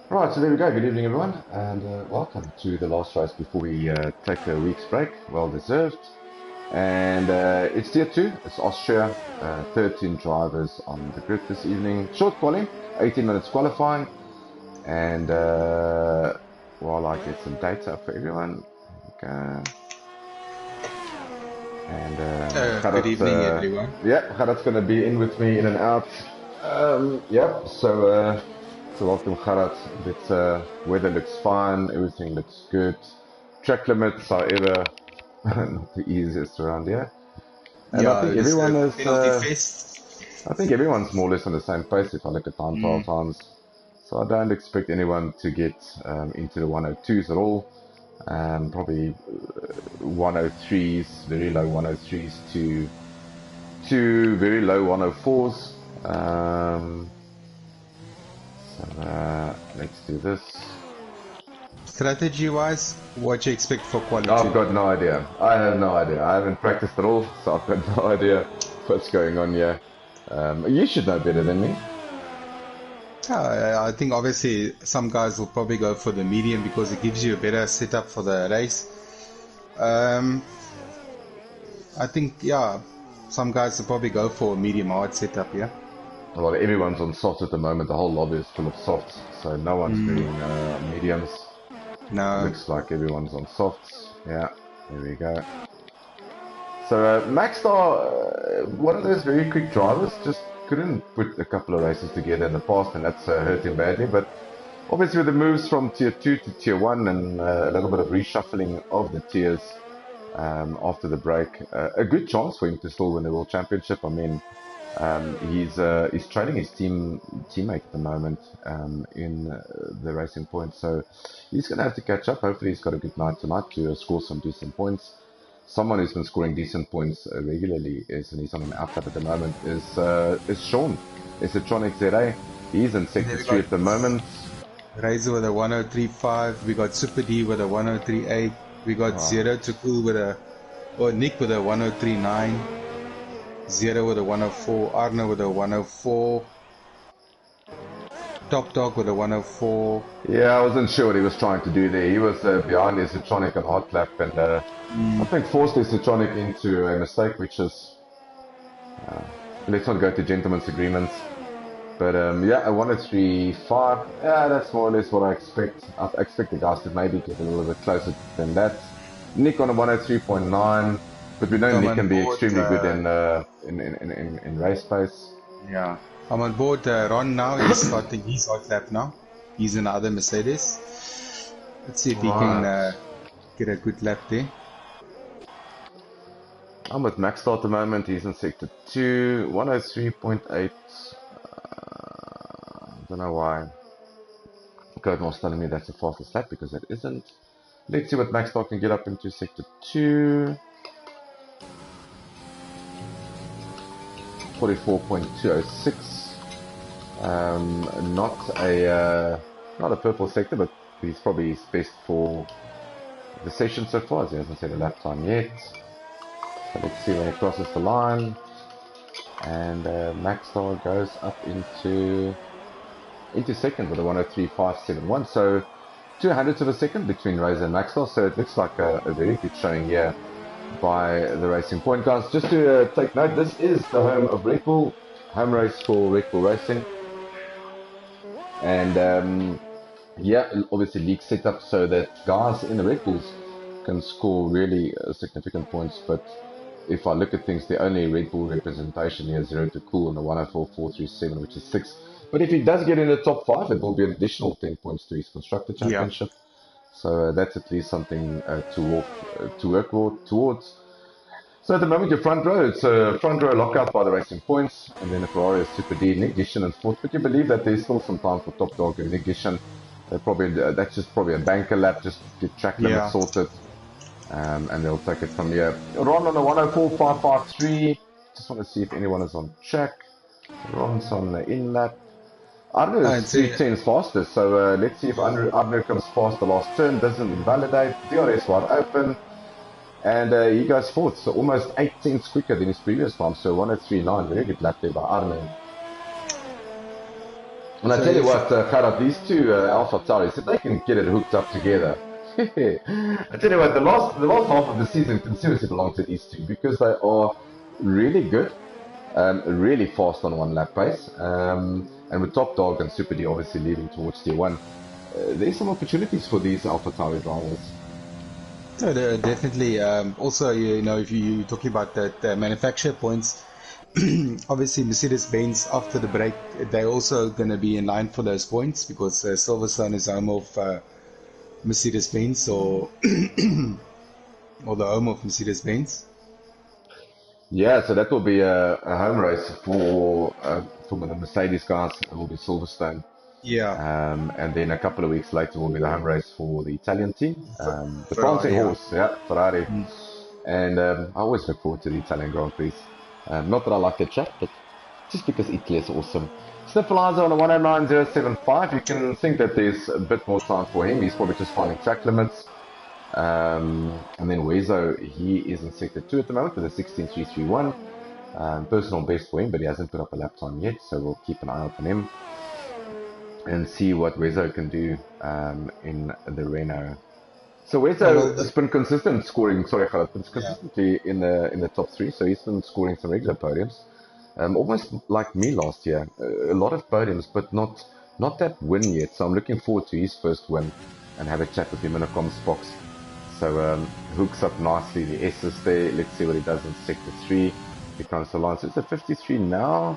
Right, so there we go. Good evening, everyone, and welcome to the last race before we take a week's break. Well deserved. And it's tier 2, it's Austria. 13 drivers on the grid this evening. Short quali, 18 minutes qualifying. And while I get some data for everyone, okay. And Good Gerrit, evening, everyone. yeah, Gerrit's going to be in with me in and out. Yep, so welcome Gerrit. Weather looks fine, everything looks good. Track limits are ever not the easiest around here. And I Yeah, think it is a everyone is, penalty fest. I think everyone's more or less on the same pace if I look at time trial Mm, times. So I don't expect anyone to get into the 102s at all. Probably 103s, very low 103s to very low 104s. Let's do this. Strategy-wise, what you expect for I've quality? got no idea. I have no idea. I haven't practiced at all, so I've got no idea what's going on here. You should know better than me. I think obviously some guys will probably go for the medium because it gives you a better setup for the race. Um, I think, yeah, some guys will probably go for a medium hard setup, yeah. Well, everyone's on softs at the moment. The whole lobby is full of softs, so no one's doing mediums. No, Looks like everyone's on softs. Yeah, there we go. So Maxstar, one of those very quick drivers, just couldn't put a couple of races together in the past, and that's hurt him badly. But obviously, with the moves from tier 2 to tier 1 and a little bit of reshuffling of the tiers after the break, a good chance for him to still win the World Championship. I mean, he's trailing his teammate at the moment in the racing points, so he's going to have to catch up. Hopefully, he's got a good night tonight to score some decent points. Someone who's been scoring decent points regularly is, and he's on an outlap at the moment, is Sean. It's a Tronic ZA. He's in and sector then we 3 got at the moment. Razor with a 103.5, we got Super D with a 103.8, we got Oh, Zero to Cool with Nick with a 103.9. Zero with a 104, Arno with a 104, Top Dog with a 104. yeah, I wasn't sure what he was trying to do there. He was behind his Citronic and hot lap, and I think forced his Citronic into a mistake, which is let's not go to gentlemen's agreements. But yeah, a 103.5. Yeah, that's more or less what I expect. I expect the guys to maybe get a little bit closer than that. Nick on a 103.9, but we know I'm Nick on can be board. extremely good in race pace. Yeah, I'm on board. Ron now is starting his hot lap now. He's in the other Mercedes. Let's see if he can Right. get a good lap there. I'm with Max at the moment. He's in sector 2, 103.8. Don't know why. Codemor's telling me that's the fastest lap because it isn't. Let's see what Max can get up into sector 2. 44.206. Not a purple sector, but he's probably his best for the session so far. He hasn't set a lap time yet. So let's see when he crosses the line. And Maxstar goes up into second with a 103.571. So 200ths of a second between Razor and Maxwell. So it looks like a very good showing here by the Racing Point guys. Just to take note, this is the home of Red Bull, home race for Red Bull Racing. And yeah, obviously league set up so that guys in the Red Bulls can score really significant points. But if I look at things, the only Red Bull representation here is Zero to Cool on the 104.437, which is 6. But if he does get in the top 5, it will be an additional 10 points to his Constructor Yeah, Championship. So that's at least something to work towards. So at the moment, your front row, it's a front row lockout by the Racing Points, and then a Ferrari is Super D, Nick Gishan and fourth. But you believe that there's still some time for Top Dog and Nick Gishan. That's just probably a banker lap, just get track limits yeah. sorted, and they'll take it from here. Ron on the 104.553. Just want to see if anyone is on track. Ron's on the in lap. Arno is I'd 3 say tenths faster, so let's see if Arno comes past the last turn, doesn't invalidate. DRS wide open, and he goes fourth, so almost 8 tenths quicker than his previous time. So 103.9, very good lap there by Arno. And I So tell you if what, Kharat, these two Alpha Tauris, if they can get it hooked up together, I tell you what, the last half of the season can seriously belong to these two because they are really good, really fast on one lap pace, and with Top Dog and Super D obviously leading towards Tier 1, there's some opportunities for these Alpha Tauri drivers. so definitely, also, if you're talking about the manufacturer points, obviously Mercedes-Benz after the break, they're also going to be in line for those points because Silverstone is home of Mercedes-Benz or the home of Mercedes-Benz. Yeah, so that will be a home race for the Mercedes guys. It will be Silverstone. Yeah, And then a couple of weeks later will be the home race for the Italian team, the prancing Ferrari, yeah. horse, yeah, Ferrari. And I always look forward to the Italian Grand Prix. Not that I like the track, but just because Italy is awesome. Sniffleizer on a 109.075. You can think that there's a bit more time for him. He's probably just finding track limits. And then Wezo, he is in sector 2 at the moment with a 16.331. Personal best for him, but he hasn't put up a lap time yet, so we'll keep an eye out on him and see what Wezo can do in the Renault. So Wezo has been consistent scoring. Sorry, Khaled, but Yeah. consistently in the top three. So he's been scoring some regular podiums, almost like me last year. A lot of podiums, but not that win yet. So I'm looking forward to his first win and have a chat with him in a comms box. So hooks up nicely the S's there. Let's see what he does in sector 3. He comes to the line. So it's a 53 now.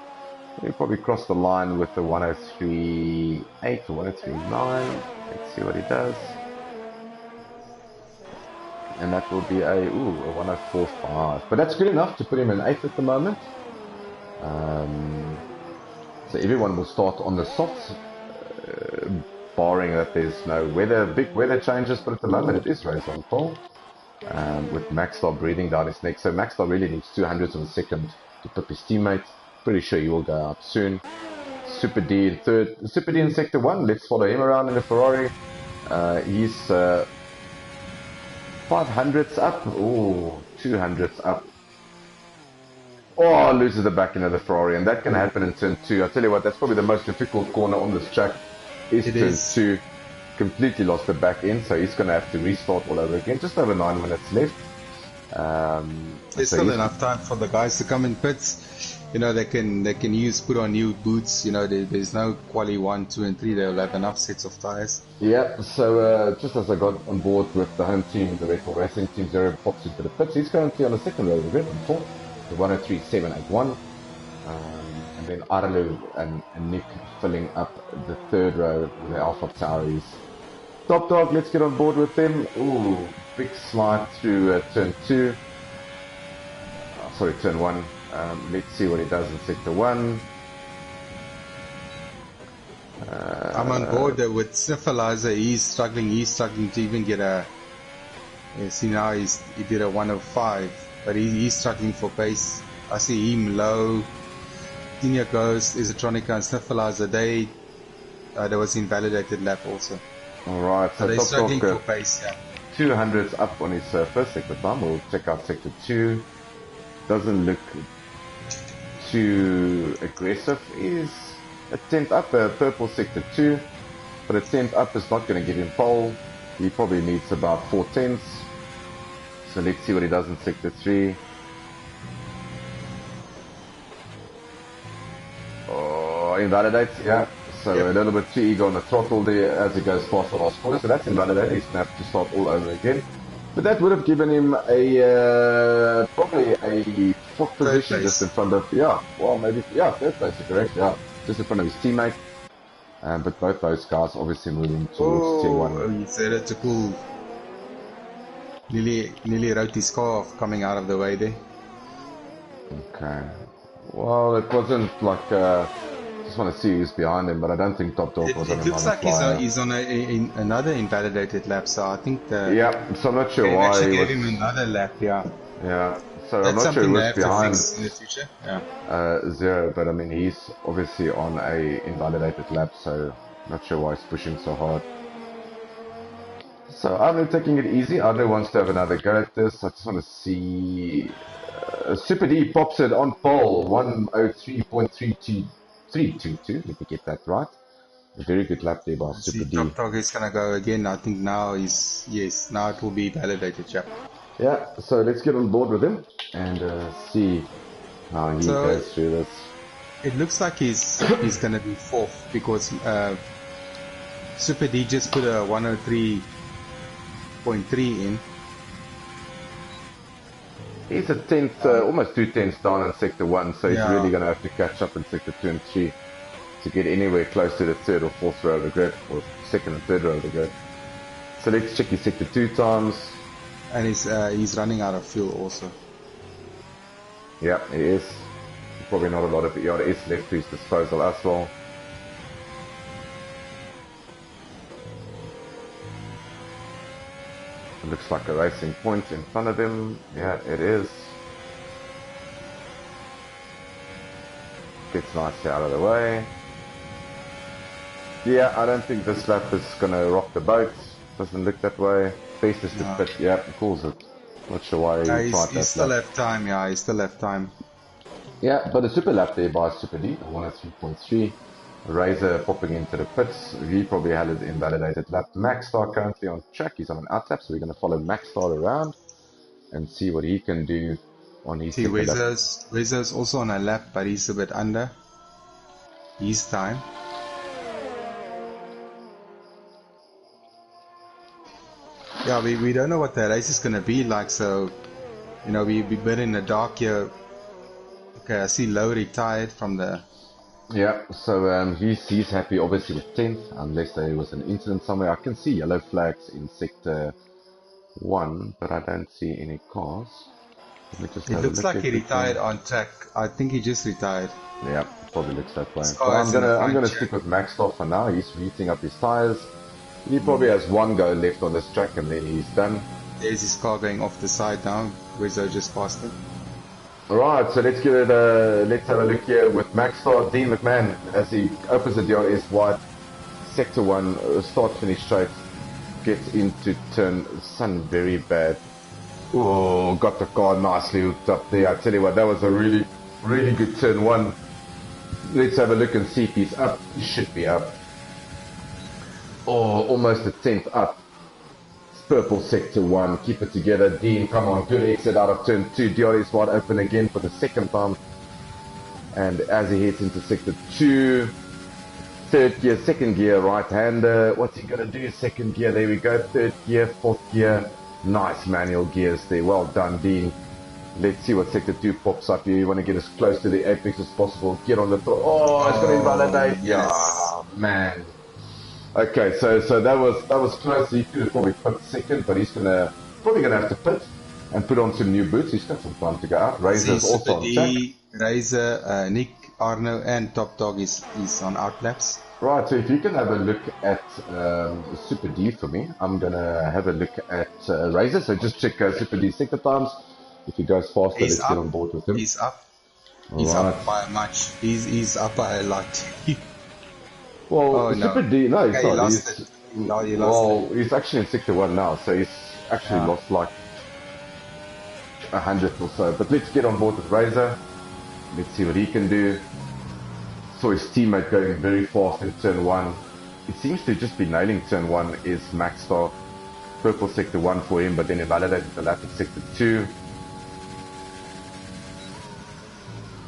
He'll probably cross the line with the 103.8 or 103.9. Let's see what he does. And that will be a 104.5. But that's good enough to put him in 8th at the moment. So everyone will start on the softs, barring that there's no big weather changes. But at the moment it is race on pole. With Maxstar breathing down his neck. So Maxstar really needs 200ths of a second to pip his teammate. Pretty sure he will go out soon. Super D in third. Super D in sector 1. Let's follow him around in the Ferrari. He's 500ths up. Oh, 200ths up. Oh, loses the back end of the Ferrari. And that can happen in turn 2. I tell you what, that's probably the most difficult corner on this track. Turn 2. Completely lost the back end, so he's going to have to restart all over again. Just over 9 minutes left. There's still enough time for the guys to come in pits. They can put on new boots. There's no quali 1, 2, and 3. They'll have enough sets of tires. Yeah. So just as I got on board with the home team, the Red Bull Racing Team, Zero pops into the pits. He's currently on the second row of the grid, the 103.781. And then Arlo and Nick filling up the third row with the Alpha Tauris. Top Dog, let's get on board with them. Ooh, big slide through turn 2. Sorry, turn 1. Let's see what he does in sector 1. I'm on board with Sniffleizer. He's struggling to even get a. See now he did a 105, but he's struggling for pace. I see him low. Senior Ghost, Isotronica, and Sniffleizer. There was invalidated lap also. Alright, so they're struggling for pace. Yeah. 200s up on his first sector time. We'll check out sector 2. Doesn't look too aggressive. Is a 10th up, purple sector 2, but a 10th up is not going to give him pole. He probably needs about 4 tenths. So let's see what he does in sector 3. Oh, invalidates, yeah. So a little bit too eager on the throttle there as he goes past the last corner. So that's invalidated. He's going to have to start all over again. But that would have given him probably a fourth position just in front of, third place, correct, just in front of his teammate. But both those cars obviously moving towards Tier 1. He said it's a cool. Nearly wrote his car off coming out of the way there. Okay. Well, it wasn't like, just want to see who's behind him, but I don't think Top Dog was on It looks like he's on another invalidated lap, so I think yeah, so I'm not sure why actually gave him another lap, yeah. Yeah, so that's I'm not sure who was behind in the future. Yeah. Zero, but I mean he's obviously on a invalidated lap, so not sure why he's pushing so hard. So I'm taking it easy. Arlo wants to have another go at this. I just want to see Super D pops it on pole 103.322. Let me get that right. A very good lap there by See, Super D. Top Dog is gonna go again. I think now is, yes, now it will be validated, yeah. Yeah, so let's get on board with him and see how he So goes through this. it looks like he's gonna be fourth because Super D just put a 103.3 in. He's a tenth, almost 2 tenths down in sector 1, so he's really going to have to catch up in sector 2 and 3 to get anywhere close to the third or fourth row of the grid, or second and third row of the grid. So let's check his sector 2 times. And he's running out of fuel also. Yeah, he is. Probably not a lot of ERS left to his disposal as well. It looks like a racing point in front of him. Yeah, it is. Gets nicely out of the way. Yeah, I don't think this lap is going to rock the boat. Doesn't look that way. Best is to pit. Yeah, he calls it. Not sure why he tried that. He still have time, yeah, he still have time. Yeah, but a super lap there by Super D, 103.3. Razor popping into the pits. He probably had it invalidated lap. Maxstar currently on track. He's on an out lap, so we're going to follow Maxstar around and see what he can do on his second lap. Razor's also on a lap, but he's a bit under his time. Yeah, we don't know what the race is going to be like, so, you know, we've been in the dark here. Okay, I see Low retired from the... Yeah, so he's happy obviously with 10th, unless there was an incident somewhere. I can see yellow flags in sector 1, but I don't see any cars. Let me just it looks like he retired on track. I think he just retired. Yeah, probably looks that way. But I'm gonna stick with Maxwell for now. He's heating up his tires. He probably has one go left on this track and then he's done. There's his car going off the side now. Rizzo just passed it. Alright, so let's have a look here with Maxstar. Dean McMahon, as he opens the DRS wide, sector 1, start finish straight, gets into turn, sun very bad. Oh, got the car nicely hooked up there. I tell you what, that was a really, really good turn 1. Let's have a look and see if he's up. He should be up. Oh, almost a 10th up. Purple sector 1, keep it together. Dean, come on, good exit out of turn 2. DRS wide open again for the second time. And as he heads into sector 2, third gear, second gear, right-hander. What's he going to do? Second gear, there we go. Third gear, fourth gear. Nice manual gears there. Well done, Dean. Let's see what sector 2 pops up here. You want to get as close to the apex as possible. Get on the top. Oh, it's going to invalidate. Yes. Yeah, man. Okay, so that was close. He could have probably put second, but he's probably gonna have to pit and put on some new boots. He's got some time to go out. Razor's also on track. Razor, Nick, Arno, and Top Dog is on outlaps. Right, so if you can have a look at Super D for me, I'm gonna have a look at Razor. So just check Super D sector times. If he goes faster, let's get on board with him. He's up. He's up by much. He's up by a lot. Well, Super D, no, he's not. He's actually in sector 1 now, so he's actually lost like 100th or so. But let's get on board with Razor. Let's see what he can do. Saw his teammate going very fast in turn 1. It seems to just be nailing turn 1 is Maxstar. Purple sector 1 for him, but then invalidated the lap in sector 2.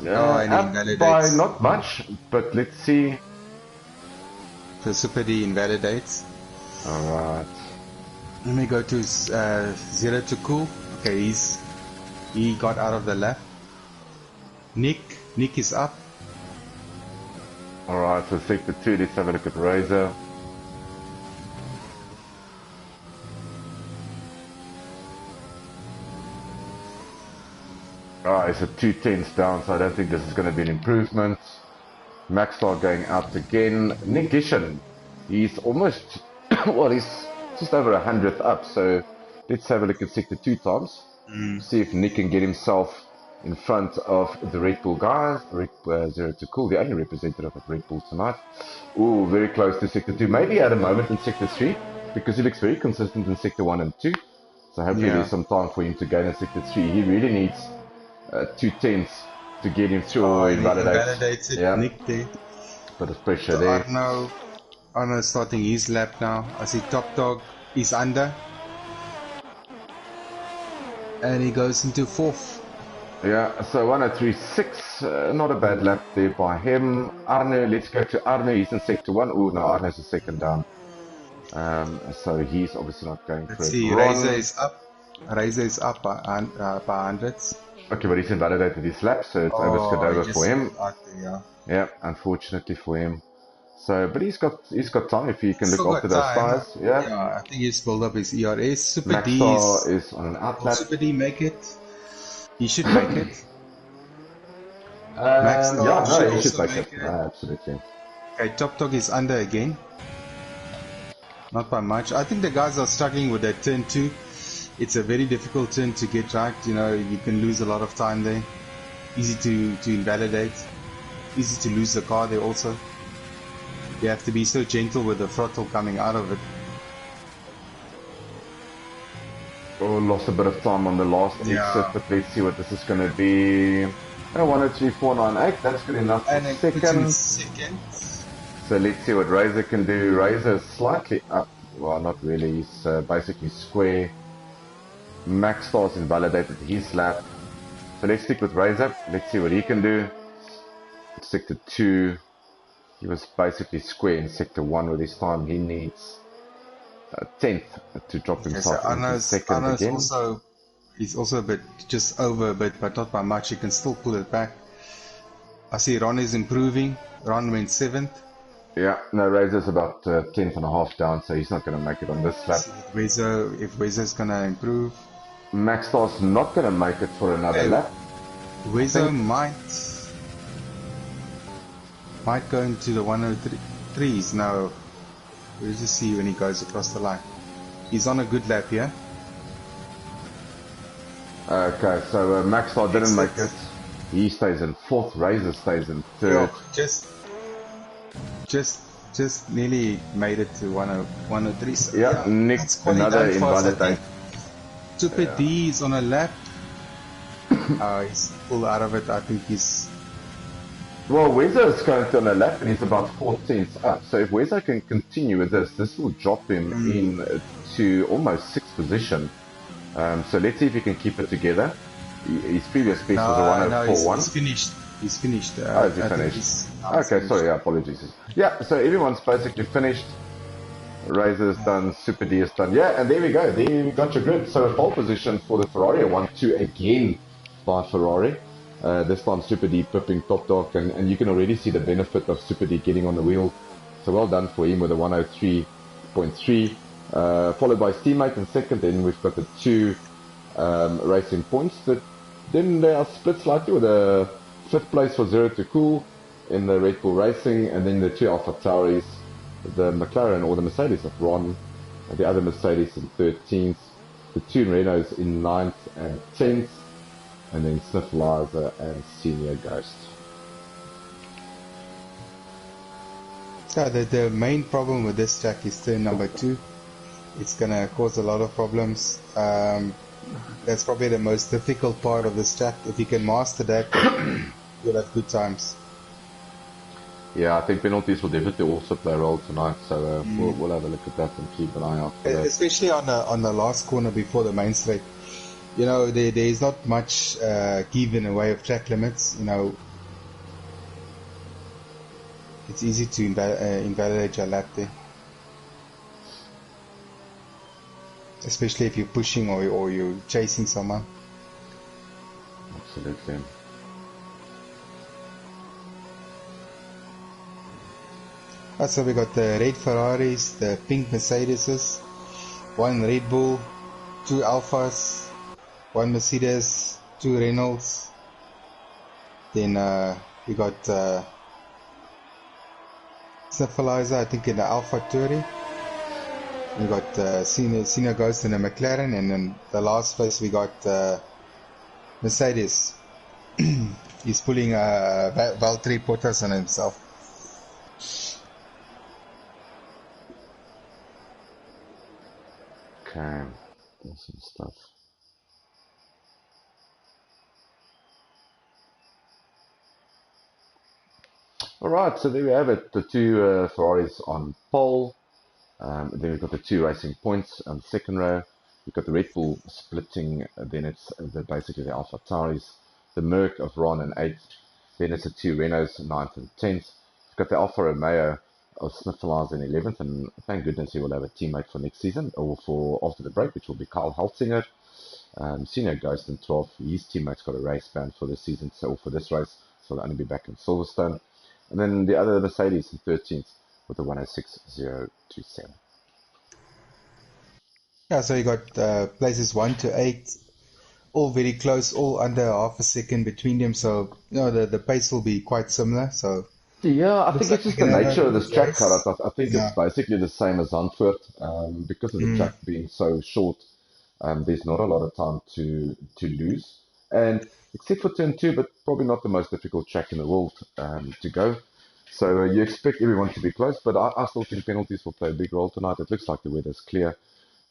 Up by not much, but let's see. So Super D invalidates. Alright. Let me go to 0 to cool. Okay, he got out of the lap. Nick is up. Alright, so sector 2, let's have a look at Razor. Alright, it's a 2 tenths down, so I don't think this is going to be an improvement. Maxstar going out again. Nick Gishan, he's almost, well, he's just over 100th up, so let's have a look at sector 2 times. See if Nick can get himself in front of the Red Bull guys. Zero to cool, the only representative of Red Bull tonight. Ooh, very close to sector 2. Maybe at a moment in sector 3, because he looks very consistent in sector 1 and 2. So hopefully there's some time for him to gain in sector 3. He really needs 2 tenths to get him through or invalidate. Nick there. Bit of pressure there. Arno. Arnold starting his lap now. I see Top Dog is under. And he goes into 4th. Yeah, so 103.6, not a bad lap there by him. Arne, let's go to Arne. He's in sector 1. Oh, no, Arne's a second down. So he's obviously not going for Let's it. see, Razor Ron, is up. Razor is up by hundreds. okay, but he's invalidated his lap, so it's over Oh, he Skadova just for him. pulled out there, yeah. Yeah, unfortunately for him. So, but he's got time if he can look Still after got those time. tires. Yeah. Yeah, I think he's built up his ERS. Super D Maxstar is on an will outlap. Super D make it? He should make it. Maxstar Yeah, should no, he should also make it. make it. Absolutely. Okay, Top Dog is under again. Not by much. I think the guys are struggling with that turn 2. It's a very difficult turn to get right. You know, you can lose a lot of time there. Easy to invalidate. Easy to lose the car there also. You have to be so gentle with the throttle coming out of it. Oh, lost a bit of time on the last exit, but let's see what this is going to be. 103.498, that's good enough for And it puts him in second. second. So let's see what Razor can do. Razor is slightly up. Well, not really. He's basically square. Maxstar's invalidated his lap. So let's stick with Razor. Let's see what he can do. Sector 2. He was basically square in sector 1 with his time. He needs 10th to drop himself into second again. He's also a bit just over a bit, but not by much. He can still pull it back. I see Ron is improving. Ron went 7th. Yeah, no, Razor's about 10th and a half down, so he's not going to make it on this lap. If Wezo's going to improve. Maxstar's not going to make it for another lap. Wezo might go into the 103s now. We'll just see when he goes across the line. He's on a good lap here. Okay, so Maxstar didn't make it. He stays in 4th. Razor stays in 3rd. Just nearly made it to 103. So yeah, Nick, another invalidate. Super D is on a lap. He's pulled out of it. I think he's... Well, Wezo is currently on a lap and he's about 14th up. So if Wezo can continue with this will drop him in to almost 6th position. So let's see if he can keep it together. His previous best was a 104.1. He's finished. He's finished. Oh, is he finished? Okay, sorry, apologies. Yeah, so everyone's basically finished. Razor's done, Super D is done. Yeah, and there we go. There we got your grid. So a pole position for the Ferrari, a 1-2 again by Ferrari. This time Super D pipping Top Dog, and you can already see the benefit of Super D getting on the wheel. So well done for him with a 103.3. Followed by his teammate in second. Then we've got the 2 racing points. Then they are split slightly with a 5th place for Zero to Cool in the Red Bull Racing, and then the 2 Alpha Tauris, the McLaren or the Mercedes of Ron, and the other Mercedes in 13th, the 2 Renaults in 9th and 10th, and then Sniff Liza and Senior Ghost. Yeah, the main problem with this track is turn number 2. It's gonna cause a lot of problems. That's probably the most difficult part of this track. If you can master that, you'll have good times. Yeah, I think penalties will definitely also play a role tonight, so we'll have a look at that and keep an eye out for that. Especially on the last corner before the main straight. You know, there is not much give in the way of track limits. You know, it's easy to invalidate your lap there. Especially if you're pushing or you're chasing someone. Absolutely. So we got the red Ferraris, the pink Mercedeses, 1 Red Bull, 2 Alphas, 1 Mercedes, 2 Renaults. Then we got Sniffalizer, I think in the Alpha Touring. We got Senior Ghost in a McLaren, and then the last place we got Mercedes. He's pulling Valtteri Bottas on himself. Okay, awesome stuff. All right, so there we have it. The two Ferraris on pole. Then we've got the two racing points on the second row. We've got the Red Bull splitting. Then it's basically the Alpha Tauris, the Merc of Ron in 8th. Then it's the two Renaults, 9th and 10th. We've got the Alfa Romeo of Sniffelaars in 11th. And thank goodness he will have a teammate for next season, or for after the break, which will be Carl Haltzinger. Senior Ghost in 12th. His teammate's got a race banned for this season, so for this race, so they'll only be back in Silverstone. And then the other Mercedes in 13th with the 106.027. Yeah, so you got places 1 to 8, all very close, all under half a second between them. So the pace will be quite similar. So Yeah, I looks think it's like we're just the gonna have nature a of good this track, race. Karat. I think it's Yeah. basically the same as Zandvoort. Because of the Mm. track being so short, there's not a lot of time to lose. And except for turn two, but probably not the most difficult track in the world to go. So you expect everyone to be close, but I still think penalties will play a big role tonight. It looks like the weather's clear,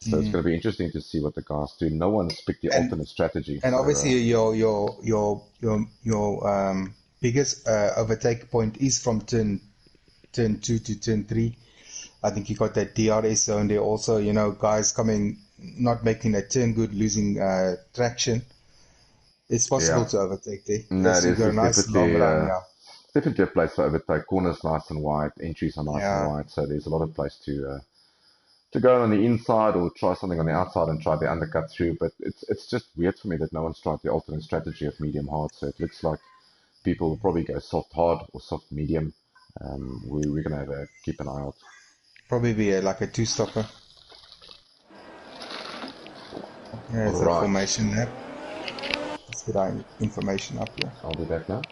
so it's Mm. going to be interesting to see what the guys do. No one's picked the And alternate strategy, and so obviously your biggest overtake point is from turn 2 to turn 3. I think you got that DRS zone there also. Guys coming not making that turn good, losing traction. It's yeah. possible to overtake there. No, Yes, it you've is. got a nice long run. Yeah. It's definitely a place for overtake. Corners nice and wide, entries are nice and Yeah. wide, so there's a lot of place to go on the inside or try something on the outside and try the undercut through. But it's just weird for me that no one's tried the alternate strategy of medium hard. So it looks like people will probably go soft hard or soft medium. We're gonna have to keep an eye out. Probably be like a two-stopper. All There's a right, formation there. Let's get our information up here. I'll do that now.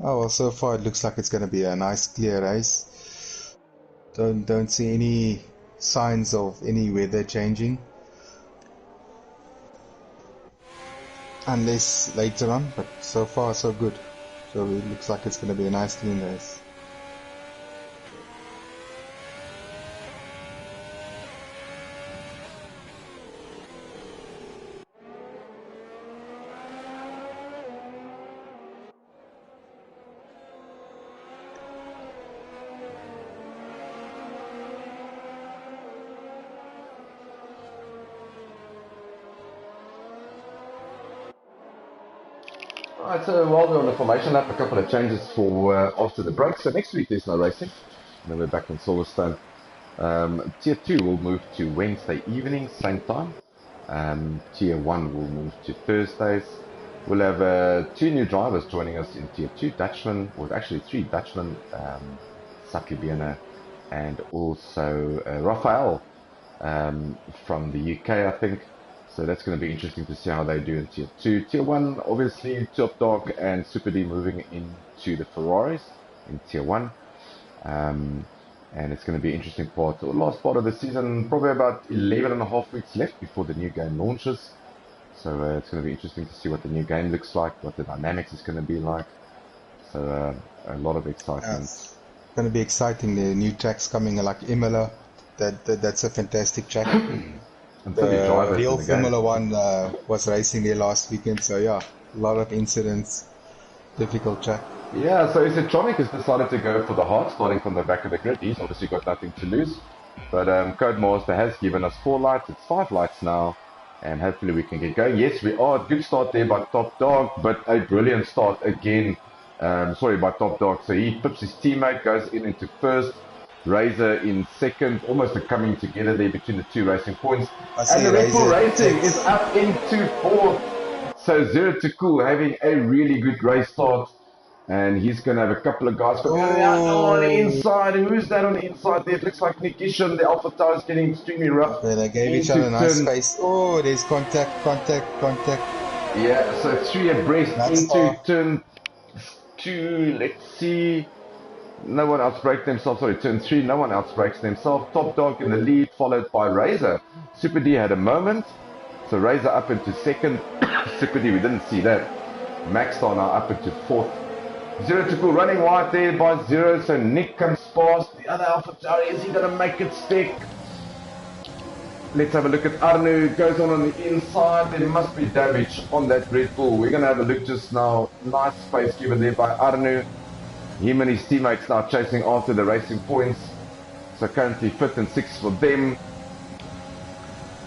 Oh well, so far it looks like it's going to be a nice clear race. Don't see any signs of any weather changing, unless later on. But so far so good. So it looks like it's going to be a nice clean race. All right, so while we're on the formation lap, a couple of changes for after the break. So next week there's no racing, and then we're back in Silverstone. Tier 2 will move to Wednesday evening, same time. Tier 1 will move to Thursdays. We'll have two new drivers joining us in Tier 2, Dutchman, or actually three Dutchmen, Saki Biena, and also Raphael from the UK, I think. So that's going to be interesting to see how they do in Tier 2. Tier 1, obviously, Top Dog and Super D moving into the Ferraris in Tier 1. And it's going to be an interesting part, the last part of the season, probably about 11 and a half weeks left before the new game launches. So it's going to be interesting to see what the new game looks like, what the dynamics is going to be like. So a lot of excitement. It's going to be exciting. The new tracks coming like Imola. That's a fantastic track. And for the The drivers real in the game. Formula One was racing there last weekend. So yeah, a lot of incidents. Difficult track. Yeah, so Isitronic has decided to go for the hard, starting from the back of the grid. He's obviously got nothing to lose. But Codemaster has given us 4 lights. It's 5 lights now. And hopefully we can get going. Yes, we are. Good start there by Top Dog, but a brilliant start again. By Top Dog. So he pips his teammate, goes into first. Razor in second. Almost a coming together there between the two racing points. And the Red Bull Racing is up into fourth. So Zero to Cool having a really good race start. And he's going to have a couple of guys coming out on the inside. And who's that on the inside there? It looks like Nick Isham. The Alpha Tower is getting extremely rough. They gave each other a nice space. Oh, there's contact. Yeah, so 3 abreast That's into turn 2. Let's see. No one else breaks themselves. Sorry, turn 3. No one else breaks themselves. Top Dog in the lead, followed by Razor. Super D had a moment. So Razor up into second. Super D, we didn't see that. Maxstar now up into fourth. Zero to cool, running wide there by Zero, so Nick comes past. The other Alpha Tauri, is he going to make it stick? Let's have a look at Arnu, goes on the inside, there must be damage on that Red Bull. We're going to have a look just now, nice space given there by Arnu. Him and his teammates now chasing after the racing points. So currently 5th and 6th for them.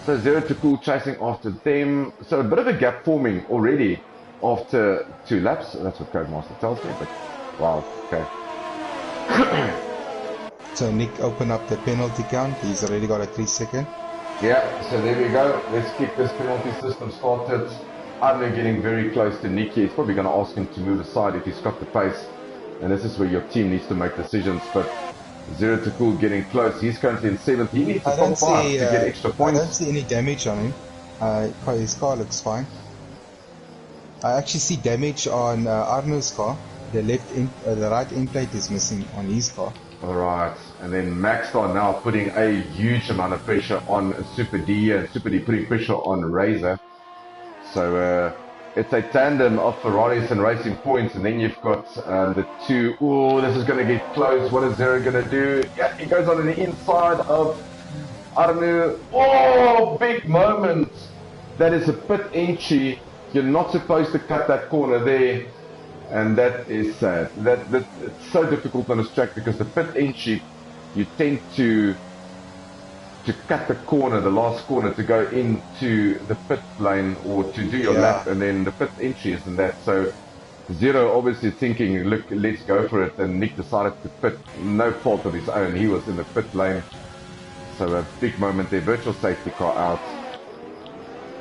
So Zero to cool chasing after them. So a bit of a gap forming already after 2 laps. That's what Codemaster tells me, but wow, okay. So Nick opened up the penalty count. He's already got a 3-second. Yeah, so there we go. Let's keep this penalty system started. Arne getting very close to Nicky. He's probably going to ask him to move aside if he's got the pace. And this is where your team needs to make decisions. But Zero to cool getting close. He's currently in 7th. He needs to top 5 to get extra points. I don't see any damage on him. His car looks fine. I actually see damage on Arno's car. The right end plate is missing on his car. Alright, and then Maxstar now putting a huge amount of pressure on Super D, and Super D putting pressure on Razor. So it's a tandem of Ferraris and Racing Points, and then you've got the two. Oh, this is going to get close. What is Zero going to do? Yeah, he goes on the inside of Arnu. Oh, big moment. That is a pit entry. You're not supposed to cut that corner there. And that is sad. It's so difficult on this track because the pit entry, you tend to cut the corner, the last corner, to go into the pit lane or to do your lap, and then the pit entry isn't that. So Zero obviously thinking, look, let's go for it, and Nick decided to pit, no fault of his own. He was in the pit lane. So a big moment there, virtual safety car out.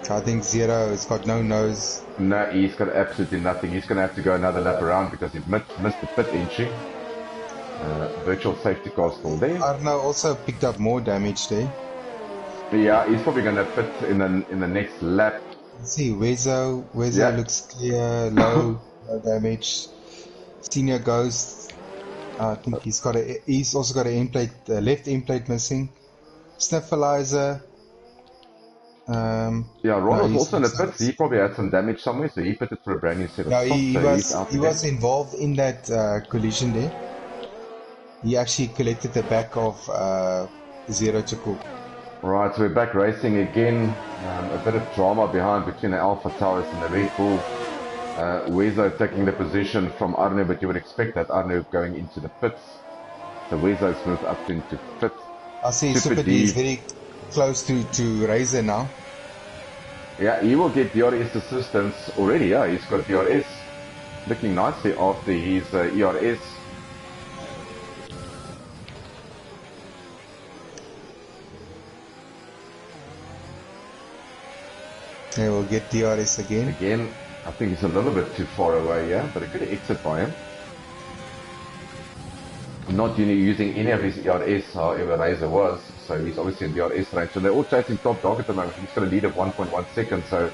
I think Zero has got no nose. No, he's got absolutely nothing. He's going to have to go another lap around because he missed the pit entry. Virtual safety car still there. Arno also picked up more damage there. Yeah, he's probably going to pit in the next lap. Let's see, Wezo looks clear, low, no damage. Senior Ghost, I think he's also got an left end plate missing. Sniffalizer. Yeah, Ron was also in the pits. He probably had some damage somewhere, so he pitted for a brand new set of softs. He was involved in that collision there. He actually collected the back of Zero to cool. Alright, so we're back racing again. A bit of drama behind between the Alpha Taurus and the Red Bull. Wezo taking the position from Arne, but you would expect that Arne going into the pits. So Wezo's moved up into 5th. I see Super D is very close to Razor now. Yeah, he will get DRS assistance already. Yeah, he's got DRS looking nicely after his ERS. He will get DRS again. Again, I think he's a little bit too far away, yeah, but a good exit by him. Not using any of his ERS, however Razor was, so he's obviously in DRS range. So they're all chasing top dog at the moment. He's got a lead of 1.1 seconds, so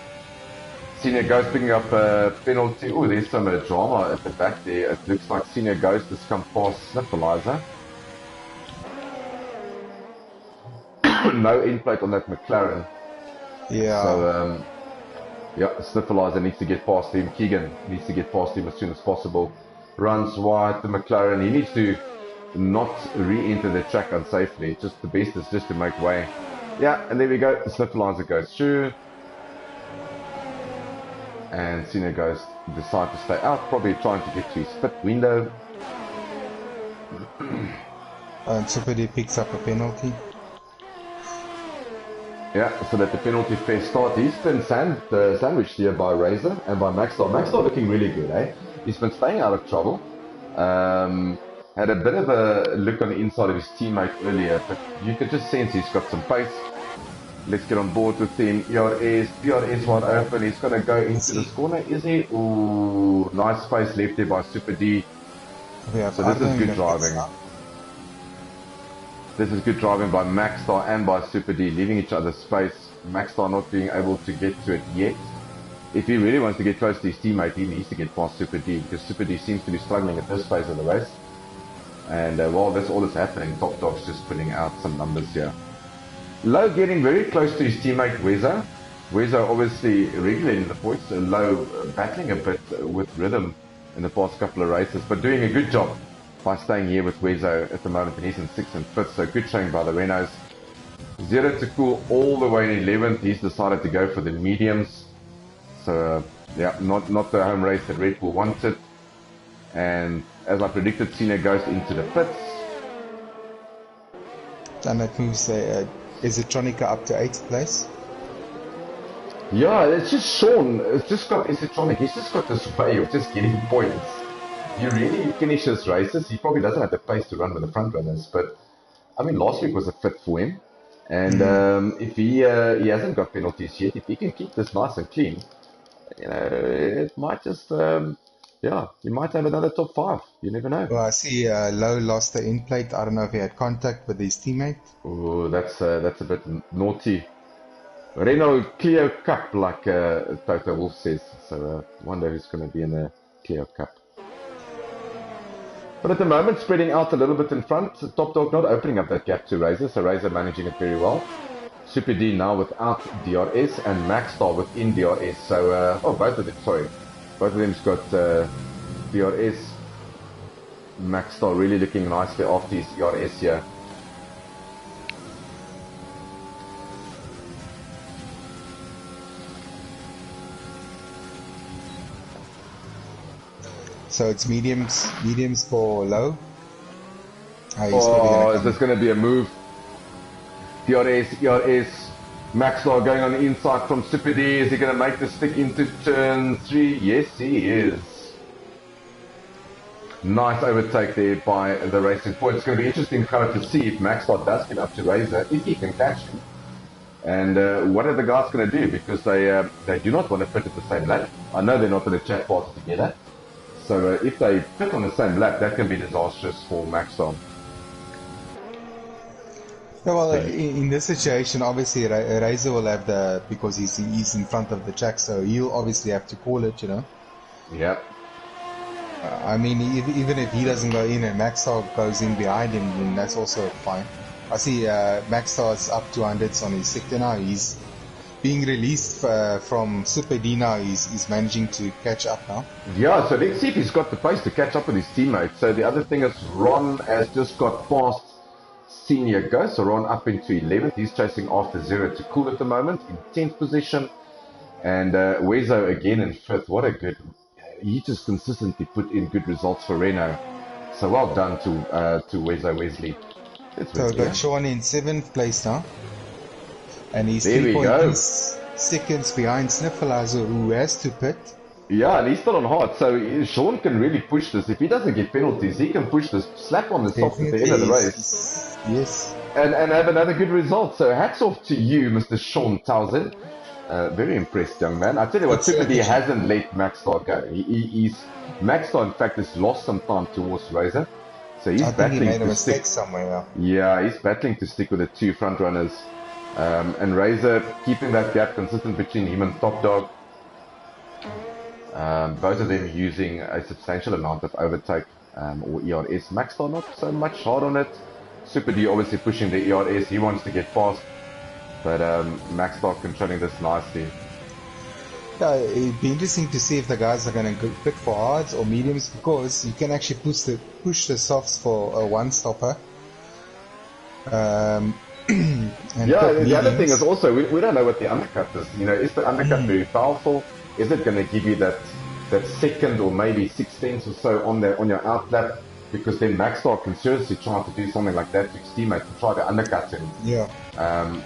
Senior Ghost picking up a penalty. Oh, there's some drama at the back there. It looks like Senior Ghost has come past Sniffalizer. No end plate on that McLaren. Yeah. So, yeah, Sniffalizer needs to get past him. Keegan needs to get past him as soon as possible. Runs wide, the McLaren. He needs to not re-enter the track unsafely. Just the best is just to make way. Yeah, and there we go. The Sniffalizer goes through. And Senior Ghost decide to stay out, probably trying to get to his pit window. And Super D picks up a penalty. Yeah, so that the penalty fair start. He's been sandwiched here by Razor and by Maxstar. Maxstar looking really good, eh? He's been staying out of trouble. Had a bit of a look on the inside of his teammate earlier, but you could just sense he's got some pace. Let's get on board with him. PRS wide open. He's going to go into this corner, is he? Ooh, nice space left there by Super D. Yeah, so this is good driving. This is good driving by Maxstar and by Super D, leaving each other space. Maxstar not being able to get to it yet. If he really wants to get close to his teammate, he needs to get past Super D, because Super D seems to be struggling at this phase of the race. And while this all is happening, Top Dog's just putting out some numbers here. Low getting very close to his teammate Wezo. Wezo obviously regulating the points. Low battling a bit with rhythm in the past couple of races, but doing a good job by staying here with Wezo at the moment, and he's in 6th and 5th, so good showing by the Renaults. Zero to Cool all the way in 11th, he's decided to go for the mediums, so yeah, not the home race that Red Bull wanted, and as I predicted, Cena goes into the pits. And that moves Isitronica up to 8th place. Yeah, it's just Sean. It's just got Isitronic. He's just got this way of just getting points. He really finishes races. He probably doesn't have the pace to run with the front runners, but I mean, last week was a fit for him. And if he hasn't got penalties yet, if he can keep this nice and clean, it might just he might have another top 5. You never know. Well, I see Lowe lost the in plate. I don't know if he had contact with his teammate. Oh, that's a bit naughty. Renault Clio Cup, like Toto Wolff says. So wonder who's going to be in the Clio Cup. But at the moment, spreading out a little bit in front. Top Dog not opening up that gap to Razor, so Razor managing it very well. Super D now without DRS and Maxstar within DRS. So, both of them's got DRS. Maxstar really looking nicely after his DRS here. So it's mediums for Low. Is this going to be a move? DRS, Maxwell going on the inside from Super D. Is he going to make the stick into turn 3? Yes, he is. Nice overtake there by the Racing Point. It's going to be interesting kind of to see if Maxwell does get up to Razor, if he can catch him. And what are the guys going to do? Because they do not want to pit at the same lap. I know they're not going to chat parts together. So if they pit on the same lap, that can be disastrous for Maxwell. Yeah, well, in this situation, obviously Razor will have because he's in front of the track, so he'll obviously have to call it, Yeah. I mean, even if he doesn't go in and Maxstar goes in behind him, then that's also fine. I see Maxstar's up to hundreds on his sector now. He's being released from Super D now. He's managing to catch up now. Yeah, so let's see if he's got the pace to catch up with his teammates. So the other thing is Ron has just got past Senior Ghost. So Ron up into 11th. He's chasing after Zero to Cool at the moment in 10th position. And Wezo again in 5th. What a good... He just consistently put in good results for Renault. So well done to Wezo Wesley. So we've got Sean in 7th place now. And he's 3.2 seconds behind Sniffelazo, who has to pit. Yeah, and he's still on hard, so Sean can really push this. If he doesn't get penalties, he can push this, slap on the socks at the end of the race. Yes. And have another good result. So hats off to you, Mr. Sean Townsend. Very impressed, young man. I tell you what, Super D hasn't let Maxstar go. Maxstar, in fact, has lost some time towards Razor. So he's battling he made a mistake somewhere. Yeah, he's battling to stick with the two front runners. And Razor keeping that gap consistent between him and Top Dog. Both of them using a substantial amount of overtake or ERS. Maxstar not so much hard on it. Super D obviously pushing the ERS. He wants to get past. But Maxstar controlling this nicely. Yeah, it'd be interesting to see if the guys are going to pit for hards or mediums, because you can actually push the softs for a one-stopper. And the other thing is also, we don't know what the undercut is. Is the undercut very powerful? Is it going to give you that second or maybe 16ths or so on your outlap? Because then Maxstar can seriously try to do something like that to his teammate to try to undercut him. Yeah.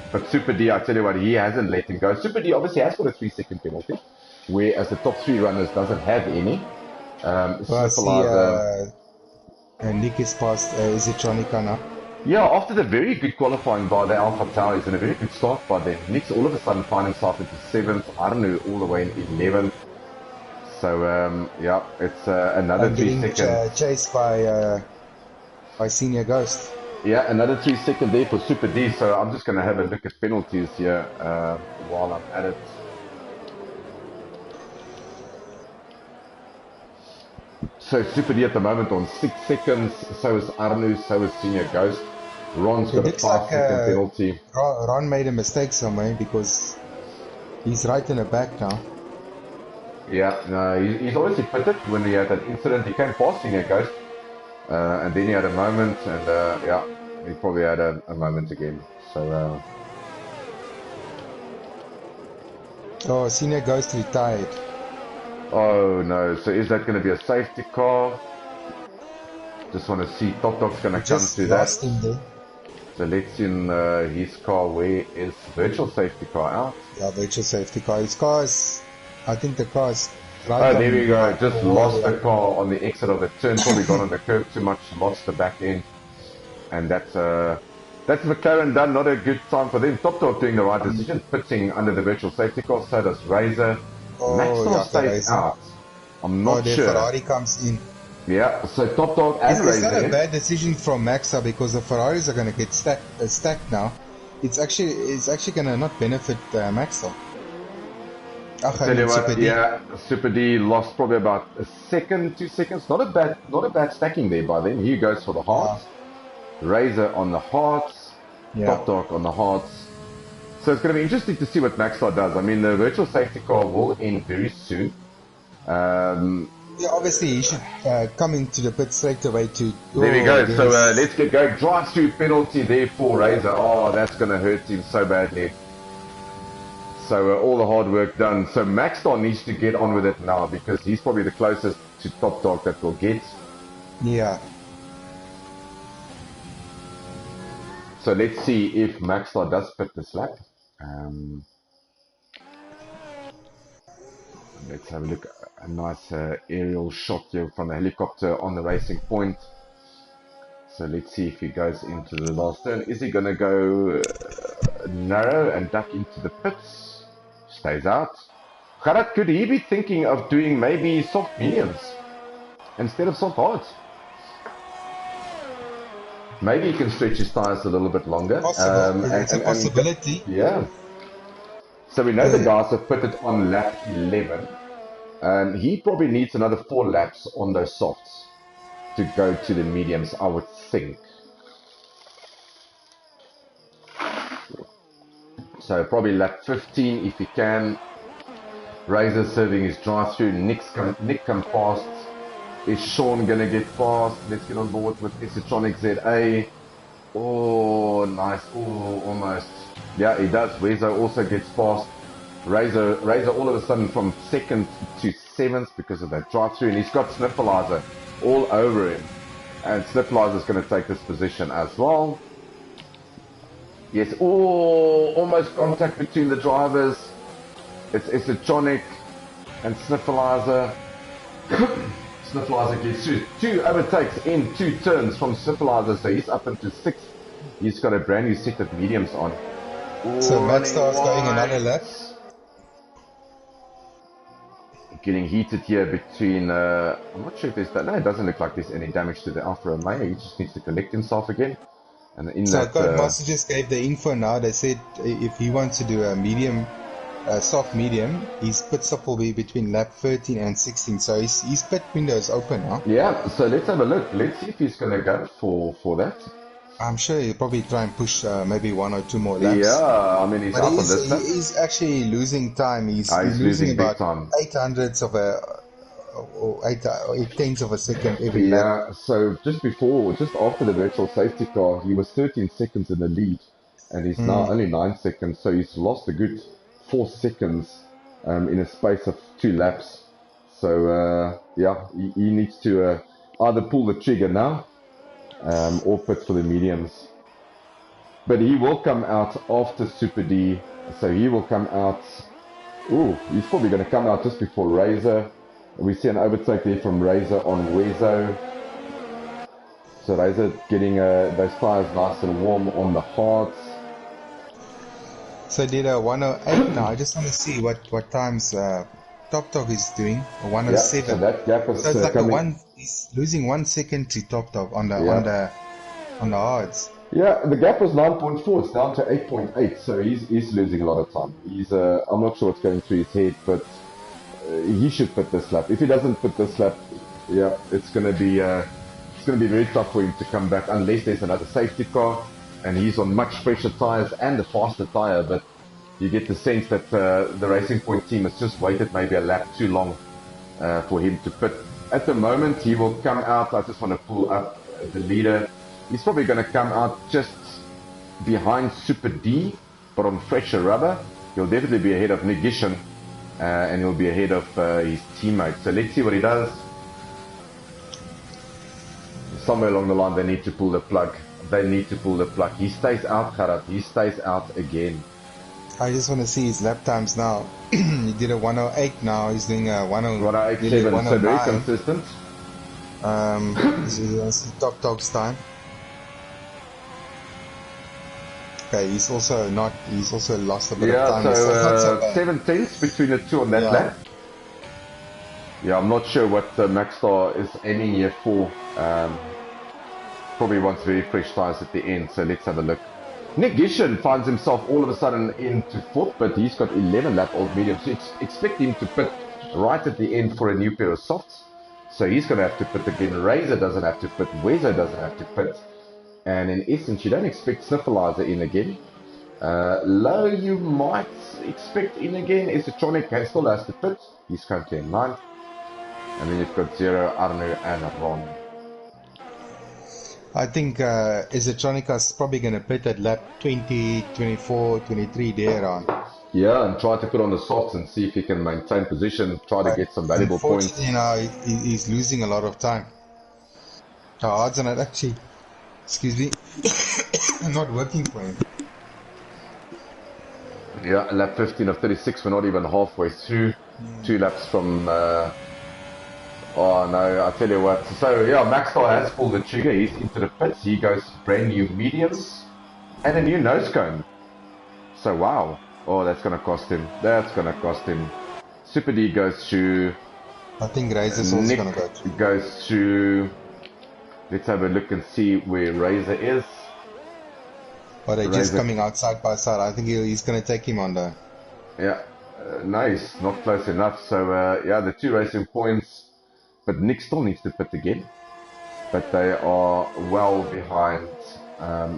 But Super D, I tell you what, he hasn't let him go. Super D obviously has got a 3-second penalty, whereas the top 3 runners doesn't have any. I see Nick is past Isitronica now. Yeah, after the very good qualifying by the Alpha Towers and a very good start by them, Nick's all of a sudden finding himself into 7th, I don't know, all the way in 11th. So, it's another 3 seconds. Chased by Senior Ghost. Yeah, another 3 seconds there for Super D. So I'm just going to have a look at penalties here while I'm at it. So Super D at the moment on 6 seconds. So is Arnu, so is Senior Ghost. Ron's got a 5-second penalty. Ron made a mistake somewhere because he's right in the back now. Yeah, no, he's obviously pitted when he had that incident. He came passing a Ghost, and then he had a moment, and yeah, he probably had a moment again. So. Oh, Senior Ghost retired. Oh no, so is that going to be a safety car? Just want to see, Top Dog's going to come to that. Lost him there. So let's see in his car, where is virtual safety car out? Yeah, virtual safety car. His car is, I think the car is right. Oh, there we go. Just lost the car on the exit of the turn. Probably got on the curb too much, lost the back end. And that's McLaren done. Not a good time for them. Top Dog doing the right decision, pitting under the virtual safety car. So does Razor. Maxwell stays out. I'm not sure. Ferrari comes in. Yeah, so Top Dog and Razor. It's not a bad decision from Maxa because the Ferraris are going to get stacked now. It's actually going to not benefit Maxa. Super D lost probably about a second, 2 seconds. Not a bad stacking there by them. He goes for the hearts. Yeah. Razor on the hearts. Yeah. Top Dog on the hearts. So it's going to be interesting to see what Maxstar does. I mean, the virtual safety car will end very soon. Yeah, obviously he should come into the pit straight away to... There we go. So let's get going. Drive-through penalty there for Razor. Oh, that's going to hurt him so badly. So all the hard work done. So Maxstar needs to get on with it now because he's probably the closest to Top Dog that will get. Yeah. So let's see if Maxstar does pit this lap. Let's have a look. A nice aerial shot here from the helicopter on the racing point. So let's see if he goes into the last turn. Is he going to go narrow and duck into the pits? Stays out. Gerard, could he be thinking of doing maybe soft mediums instead of soft hards? Maybe he can stretch his tires a little bit longer. It's a possibility. Yeah. So we know the guys have put it on lap 11. He probably needs another 4 laps on those softs to go to the mediums, I would think. So probably lap 15 if he can. Razor serving his drive-through. Nick come past. Is Sean going to get past? Let's get on board with Esotronic ZA. Oh, nice. Oh, almost. Yeah, he does. Wezo also gets past. Razor all of a sudden from 2nd to 7th because of that drive-through, and he's got Sniffleizer all over him. And Sniffleizer is going to take this position as well. Yes, almost contact between the drivers. It's Esotronic and Sniffleizer. Sniffleizer gets 2 overtakes in 2 turns from Sniffleizer, so he's up into 6th. He's got a brand new set of mediums on. So Maxstar is going another lap. Getting heated here between, I'm not sure if there's that, no, it doesn't look like there's any damage to the Alfa Romeo. He just needs to collect himself again. And in so Master just gave the info now. They said if he wants to do a medium, soft medium, his pit stop will be between lap 13 and 16. So his pit window is open now. Yeah, so let's have a look. Let's see if he's going to go for that. I'm sure he'll probably try and push maybe 1 or 2 more laps. Yeah, I mean, he's up on this lap. He's actually losing time. He's losing about 800ths of or 8/10ths of a second every lap. Yeah, so just after the virtual safety car, he was 13 seconds in the lead, and he's now only 9 seconds, so he's lost a good 4 seconds in a space of 2 laps. So, yeah, he needs to either pull the trigger now, or pit for the mediums. But he will come out after Super D, so he will come out. He's probably going to come out just before Razor. We see an overtake there from Razor on Wezo. So Razor getting those tires nice and warm on the hards. So did a 108 now. I just want to see what times Top Dog is doing. A 107. Yeah, so that gap is so it's like he's losing 1 second to Top Dog on the hards. Yeah, the gap was 9.4. It's down to 8.8. So he's losing a lot of time. I'm not sure what's going through his head, but he should put this lap. If he doesn't put this lap, yeah, it's going to be very tough for him to come back unless there's another safety car and he's on much fresher tires and a faster tire. But you get the sense that the Racing Point team has just waited maybe a lap too long for him to pit. At the moment, he will come out. I just want to pull up the leader. He's probably going to come out just behind Super D, but on fresher rubber. He'll definitely be ahead of Nick Gishan, and he'll be ahead of his teammate. So let's see what he does. Somewhere along the line, they need to pull the plug. They need to pull the plug. He stays out, Gerard. He stays out again. I just want to see his lap times now. He did a 108 now. He's doing a 108.7, so very consistent. This is top dog's time. Okay, he's also lost a bit of time. Yeah, so 7/10 between the two on that lap. Yeah, I'm not sure what Maxstar is aiming here for. Probably wants very fresh tyres at the end, so let's have a look. Nick Gishan finds himself all of a sudden into 4th, but he's got 11 lap old medium, so expect him to pit right at the end for a new pair of softs. So he's going to have to pit again. Razor doesn't have to pit. Wezo doesn't have to pit. And in essence, you don't expect Sniffleizer in again. Low, you might expect in again. Esotronic still has to pit. He's currently in 9th. And then you've got Zero, Arno, and Ron. I think Esotronica's probably going to pit at lap 20, 24, 23 there on. Yeah, and try to put on the softs and see if he can maintain position, try to get some valuable points. Unfortunately, he's losing a lot of time. The odds on it actually, excuse me, not working for him. Yeah, lap 15 of 36, we're not even halfway through. 2 laps from... oh no, I tell you what. So yeah, Maxstar has pulled the trigger. He's into the pits. He goes brand new mediums and a new nose cone. So wow. Oh, that's going to cost him. That's going to cost him. Super D goes through. I think Razor's also going to go through. Goes through. Let's have a look and see where Razor is. But they're just coming out side by side. I think he's going to take him on there. Yeah. Nice. Not close enough. So yeah, the 2 racing points. But Nick still needs to pit again. But they are well behind.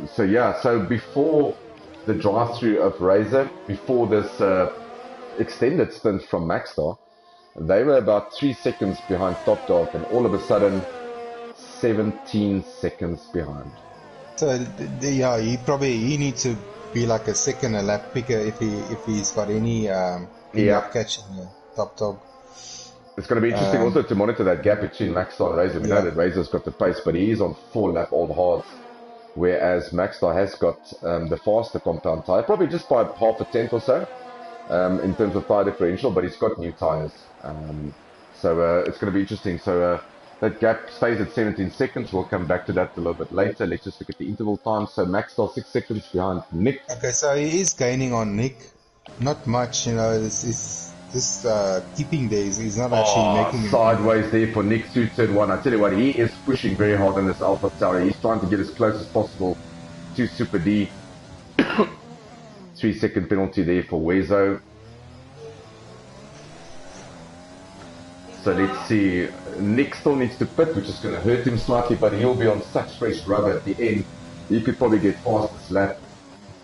So yeah, so before the drive-through of Razor, before this extended stint from Maxstar, they were about 3 seconds behind Top Dog, and all of a sudden 17 seconds behind. So yeah, he needs to be like a second a lap quicker if he's got any luck catching Top Dog. It's going to be interesting also to monitor that gap between Maxstar and Razor. We know that Razor's got the pace, but he is on 4 lap old hards, whereas Maxstar has got the faster compound tyre, probably just by half a tenth or so in terms of tyre differential, but he's got new tyres. So it's going to be interesting. So that gap stays at 17 seconds. We'll come back to that a little bit later. Let's just look at the interval time. So Maxstar 6 seconds behind Nick. Okay, so he is gaining on Nick. Not much, This keeping there, he's not actually making sideways there for Nick through turn 1. I tell you what, he is pushing very hard on this Alpha Tower. He's trying to get as close as possible to Super D. 3-second penalty there for Wezo. So let's see. Nick still needs to pit, which is going to hurt him slightly, but he'll be on such fresh rubber at the end. He could probably get past this lap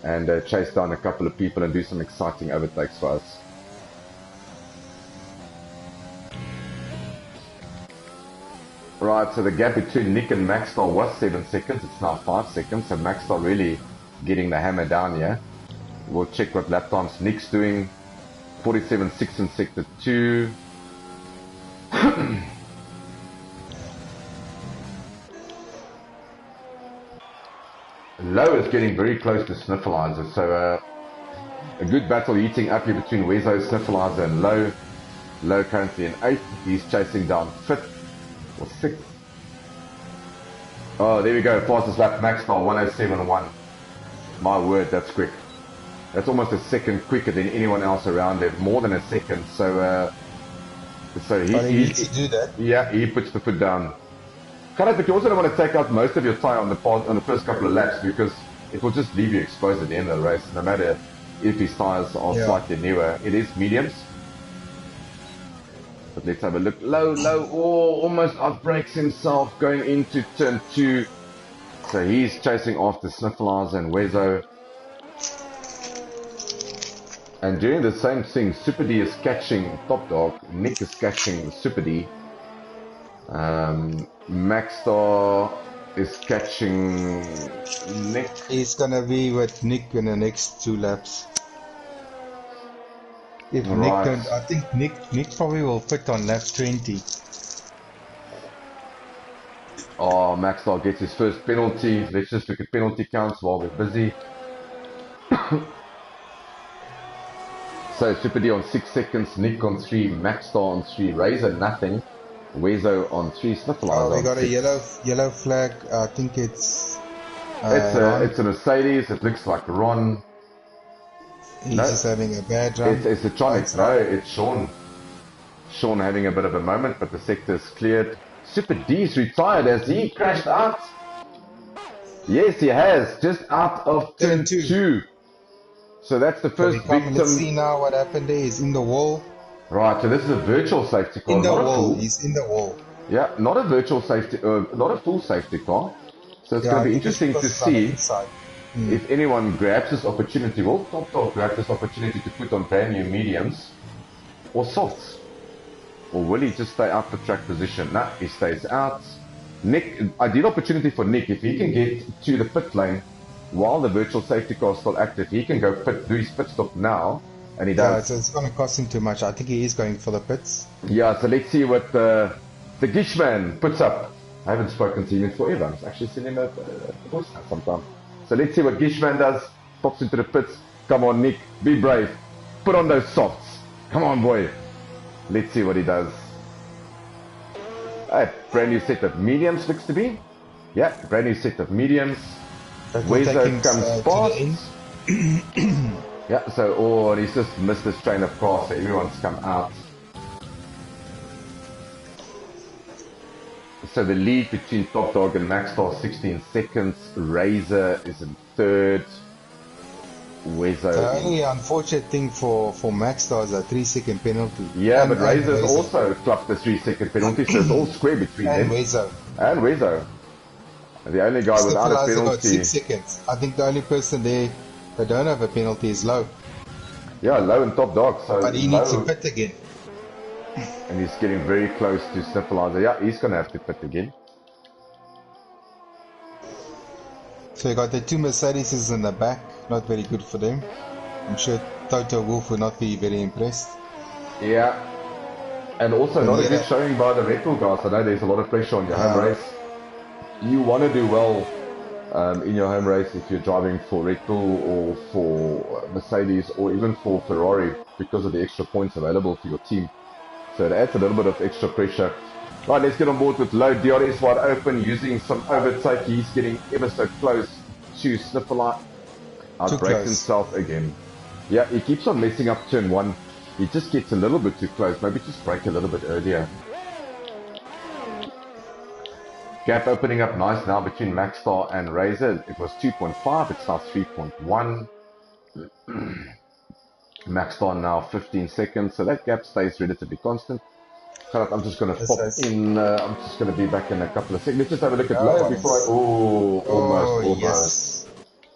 and chase down a couple of people and do some exciting overtakes for us. Right, so the gap between Nick and Maxstar was 7 seconds. It's now 5 seconds. So Maxstar really getting the hammer down here. We'll check what lap times Nick's doing. 47.6 in sector 2. Low is getting very close to Sniffleizer. So a good battle heating up here between Wezo, Sniffleizer and Low. Low currently in 8th. He's chasing down 5th. Or 6th. Oh, there we go. Fastest lap, Maxstar 107.1. My word, that's quick. That's almost a second quicker than anyone else around there. More than a second. So he needs to do that. Yeah, he puts the foot down. But you also don't want to take out most of your tyre on the first couple of laps, because it will just leave you exposed at the end of the race. No matter if his tyres are slightly newer, it is mediums. But let's have a look. Low. Oh, almost outbrakes himself going into turn 2. So he's chasing after Sniffleizer and Wezo. And during the same thing, Super D is catching Top Dog, Nick is catching Super D. Maxstar is catching Nick. He's gonna be with Nick in the next 2 laps. If Nick Right. don't, I think Nick probably will fit on lap 20. Oh, Maxstar gets his first penalty. Let's just look at penalty counts while we're busy. So Super D on 6 seconds, Nick on 3, Maxstar on 3, Razor nothing, Wezo on 3, Sniffleizer Oh, we on got 6. a yellow flag. I think it's It's a Mercedes. It looks like Ron. he's No, just having a bad run. it's a Oh, Tronic. it's No, not. it's Sean. Sean having a bit of a moment, but the sector is cleared. Super D's retired. Has he crashed out? Yes, he has. Just out of turn 2. So that's the first victim. Let's see now what happened there. He's in the wall. Right, so this is a virtual safety car, In the not a wall. full. He's in the wall. Yeah, not a virtual safety, not a full safety car. So it's Yeah, going to I be think it's interesting to because it's on the see inside. if anyone grabs this opportunity. Will Top Dog grab this opportunity to put on brand new mediums or softs? Or will he just stay out the track position? No, he stays out. Nick, ideal opportunity for Nick, if he can get to the pit lane while the virtual safety car is still active, he can go do his pit stop now, and he does. Yeah, so it's going to cost him too much. I think he is going for the pits. Yeah, so let's see what the Gishman puts up. I haven't spoken to him in forever. I've actually seen him at voice sometime. So let's see what Gishman does. Pops into the pits. Come on, Nick, be brave. Put on those softs. Come on, boy. Let's see what he does. A brand new set of mediums looks to be. Yeah, brand new set of mediums. Wezo comes past. Yeah, so he's just missed his train of cars, so everyone's come out. So the lead between Top Dog and Maxstar 16 seconds. Razor is in third. Wezo. The only unfortunate thing for Maxstar is a 3-second penalty. Yeah, but Razor's also clocked the 3-second penalty, so it's all square between them. And Wezo. The only guy without a penalty. Got 6 seconds. I think the only person there that don't have a penalty is Low. Yeah, Low and Top Dog. So but he needs to pit again. And he's getting very close to Sniffleizer. Yeah, he's going to have to pit again. So you got the 2 Mercedes in the back. Not very good for them. I'm sure Toto Wolff will not be very impressed. Yeah. And also not a good showing by the Red Bull guys. I know there's a lot of pressure on your home race. You want to do well in your home race if you're driving for Red Bull or for Mercedes or even for Ferrari because of the extra points available for your team. So it adds a little bit of extra pressure. Right, let's get on board with Low. DRS wide open, using some overtake. He's getting ever so close to Sniffleizer. Outbreaks himself again. Yeah, he keeps on messing up turn 1. He just gets a little bit too close. Maybe just brake a little bit earlier. Gap opening up nice now between Maxstar and Razor. It was 2.5. It's now 3.1. Maxstar now 15 seconds. So that gap stays relatively constant. I'm just going to pop in. I'm just going to be back in a couple of seconds. Let's just have a look at Low before I... almost. Yes.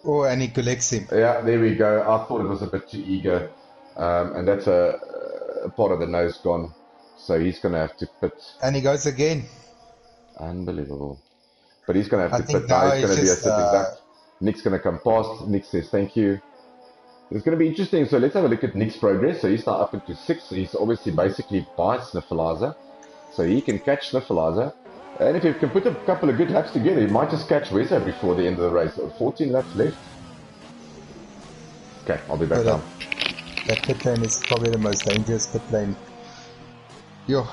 Oh, and he collects him. Yeah, there we go. I thought it was a bit too eager. And that's a part of the nose gone. So he's going to have to pit. And he goes again. Unbelievable. But he's going to have to pit now. He's going to be a sitting duck. Nick's going to come past. Nick says thank you. It's going to be interesting. So let's have a look at Nick's progress. So he's now up into 6. He's obviously basically by Sniffleizer. So he can catch Sniffleizer. And if he can put a couple of good laps together, he might just catch Wezo before the end of the race. 14 laps left. Okay, I'll be back down. That pit lane is probably the most dangerous pit lane. Yo.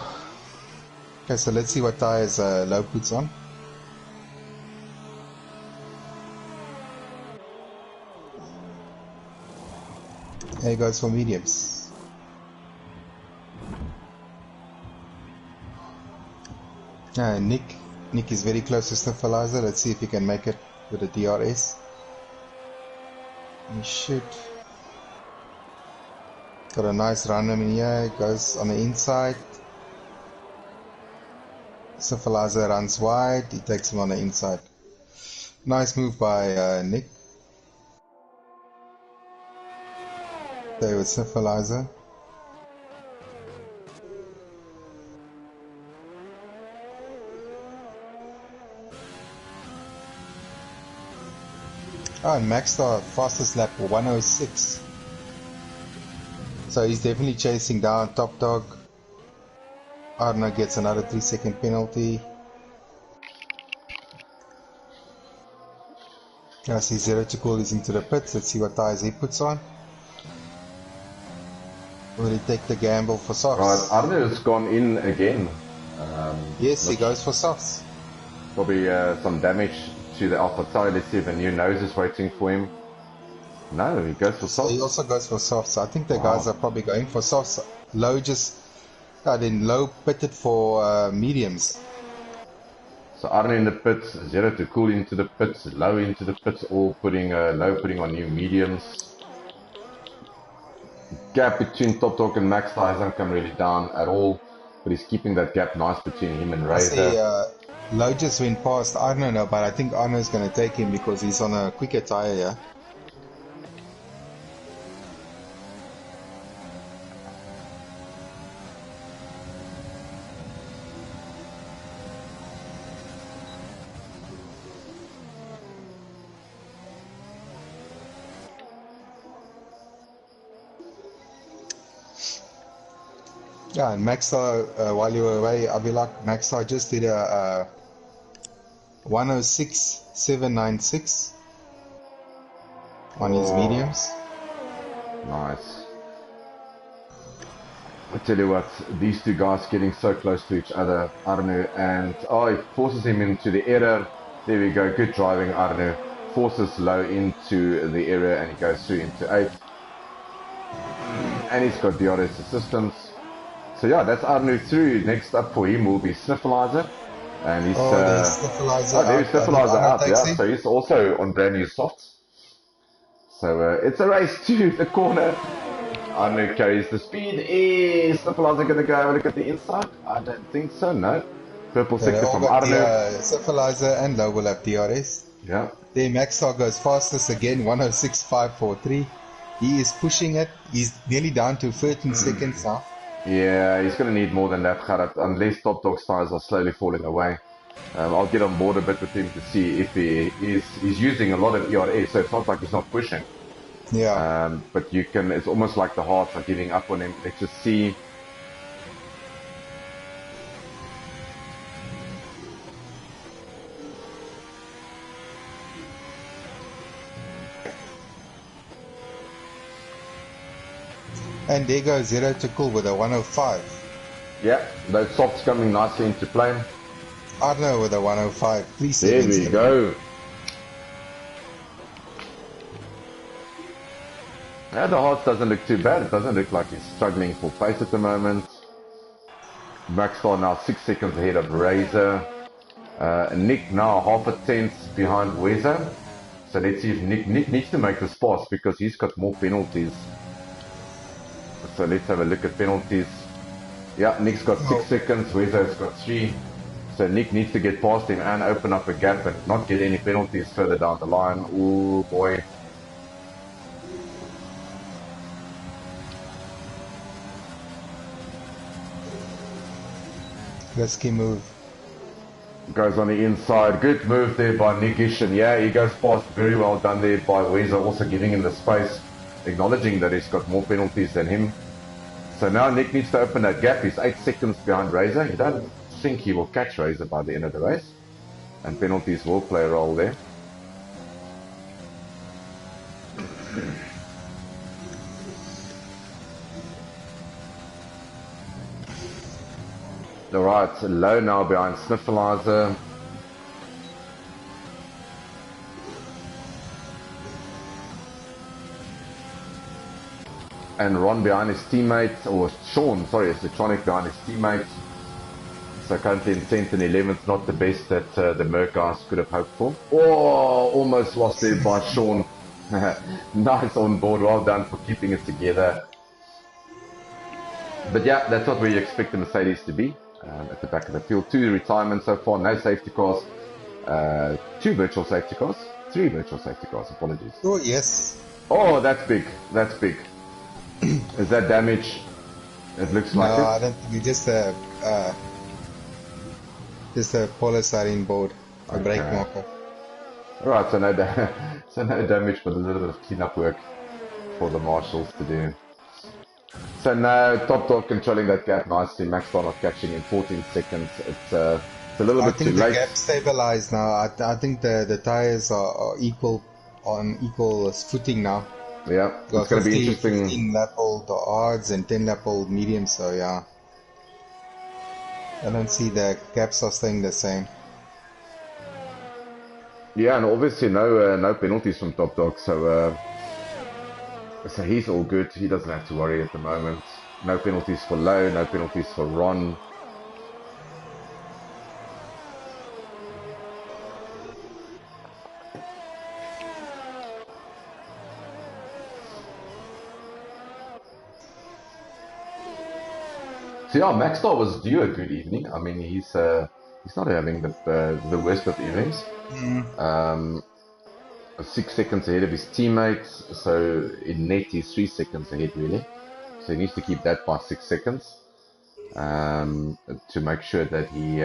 Okay, so let's see what tires Low puts on. There he goes for mediums. Nick is very close to Sniffleizer. Let's see if he can make it with the DRS. He should. Got a nice run in here. It goes on the inside. Sniffleizer runs wide. He takes him on the inside. Nice move by Nick. Stay with Syphilizer. Oh, and Maxstar fastest lap 106. So he's definitely chasing down Top Dog. Arno gets another 3-second penalty. I see Zero to Cool is into the pits. Let's see what tyres he puts on. Will he take the gamble for softs? Right, Arno has gone in again. Yes, he goes for softs. Probably some damage to the Alpha Tauri. Let's see if a new nose is waiting for him. No, he goes for softs. He also goes for softs. I think the guys are probably going for softs. Low then low pitted for mediums. So Arno in the pits, Zero to Cool into the pits, Low into the pits, all putting Low putting on new mediums. Gap between Top Dog and Maxstar hasn't come really down at all, but he's keeping that gap nice between him and Razor. I see Low just went past Arno now, but I think Arno's going to take him because he's on a quicker tyre, yeah? Yeah, and Maxstar, while you were away, Abilak, Maxstar just did a 106.796 on his mediums. Nice. I tell you what, these two guys getting so close to each other, Arno, and he forces him into the error. There we go, good driving, Arno. Forces Low into the error and he goes through into 8th. And he's got DRS assistance. So yeah, that's Arno through. Next up for him will be Syphilizer. And he's there's Syphilizer there's Syphilizer out, yeah. So he's also on brand new softs. So it's a race to the corner. Arno carries the speed. Is Syphilizer going to go have a look at the inside? I don't think so, no. Purple sector from Arno. Syphilizer and Low will have DRS. Yeah. There Maxstar goes fastest again, 106.543. He is pushing it. He's nearly down to 13 seconds now. Yeah, he's going to need more than that, Gerard, unless Top Dog's tires are slowly falling away. I'll get on board a bit with him to see if he's using a lot of ERS, so it's not like he's not pushing. Yeah. But it's almost like the hearts are giving up on him. Let's just see. And there goes Zero to Cool with a 105. Yeah, those softs coming nicely into play. Arno with a 105. 3 seconds. There we go. Yeah, the hearts doesn't look too bad. It doesn't look like he's struggling for pace at the moment. Maxstar now 6 seconds ahead of Razor. Nick now half a tenth behind Weza. So let's see if Nick needs to make this pass because he's got more penalties. So let's have a look at penalties. Yeah, Nick's got 6 seconds, Wezo's got 3. So Nick needs to get past him and open up a gap and not get any penalties further down the line. Ooh, boy. Risky move. Goes on the inside. Good move there by Nickish. And yeah, he goes past. Very well done there by Wezo, also giving him the space, acknowledging that he's got more penalties than him. So now Nick needs to open that gap. He's 8 seconds behind Razor. You don't think he will catch Razor by the end of the race. And penalties will play a role there. Alright, Low now behind Syphilizer. And Ron behind his teammate, or Sean, sorry, it's Electronic behind his teammate. So currently in 10th and 11th, not the best that the Merc guys could have hoped for. Oh, almost lost there by Sean. Nice on board, well done for keeping it together. But yeah, that's what we expect the Mercedes to be at the back of the field. 2 retirements so far, no safety cars, 2 virtual safety cars, 3 virtual safety cars, apologies. Oh, yes. Oh, that's big, that's big. Is that damage? It looks No, like it. I don't think it's just a polarstyrene board, a brake Okay. marker. Alright, so so no damage, but a little bit of cleanup work for the marshals to do. So now Top Dog controlling that gap nicely. Maxstar not catching in 14 seconds. It's a little I bit too think the late. gap stabilized now. I think the tires are equal on equal footing now. Yeah, it's Got going to be 50, interesting. 15 lap old hards and 10 lap old mediums. So yeah, I don't see the gaps are staying the same. Yeah, and obviously no penalties from Top Dog, so he's all good. He doesn't have to worry at the moment. No penalties for Lowe, no penalties for Ron. So yeah, Maxstar was due a good evening. I mean, he's not having the worst of evenings. Mm. 6 seconds ahead of his teammates, so in net he's 3 seconds ahead really. So he needs to keep that by 6 seconds to make sure that he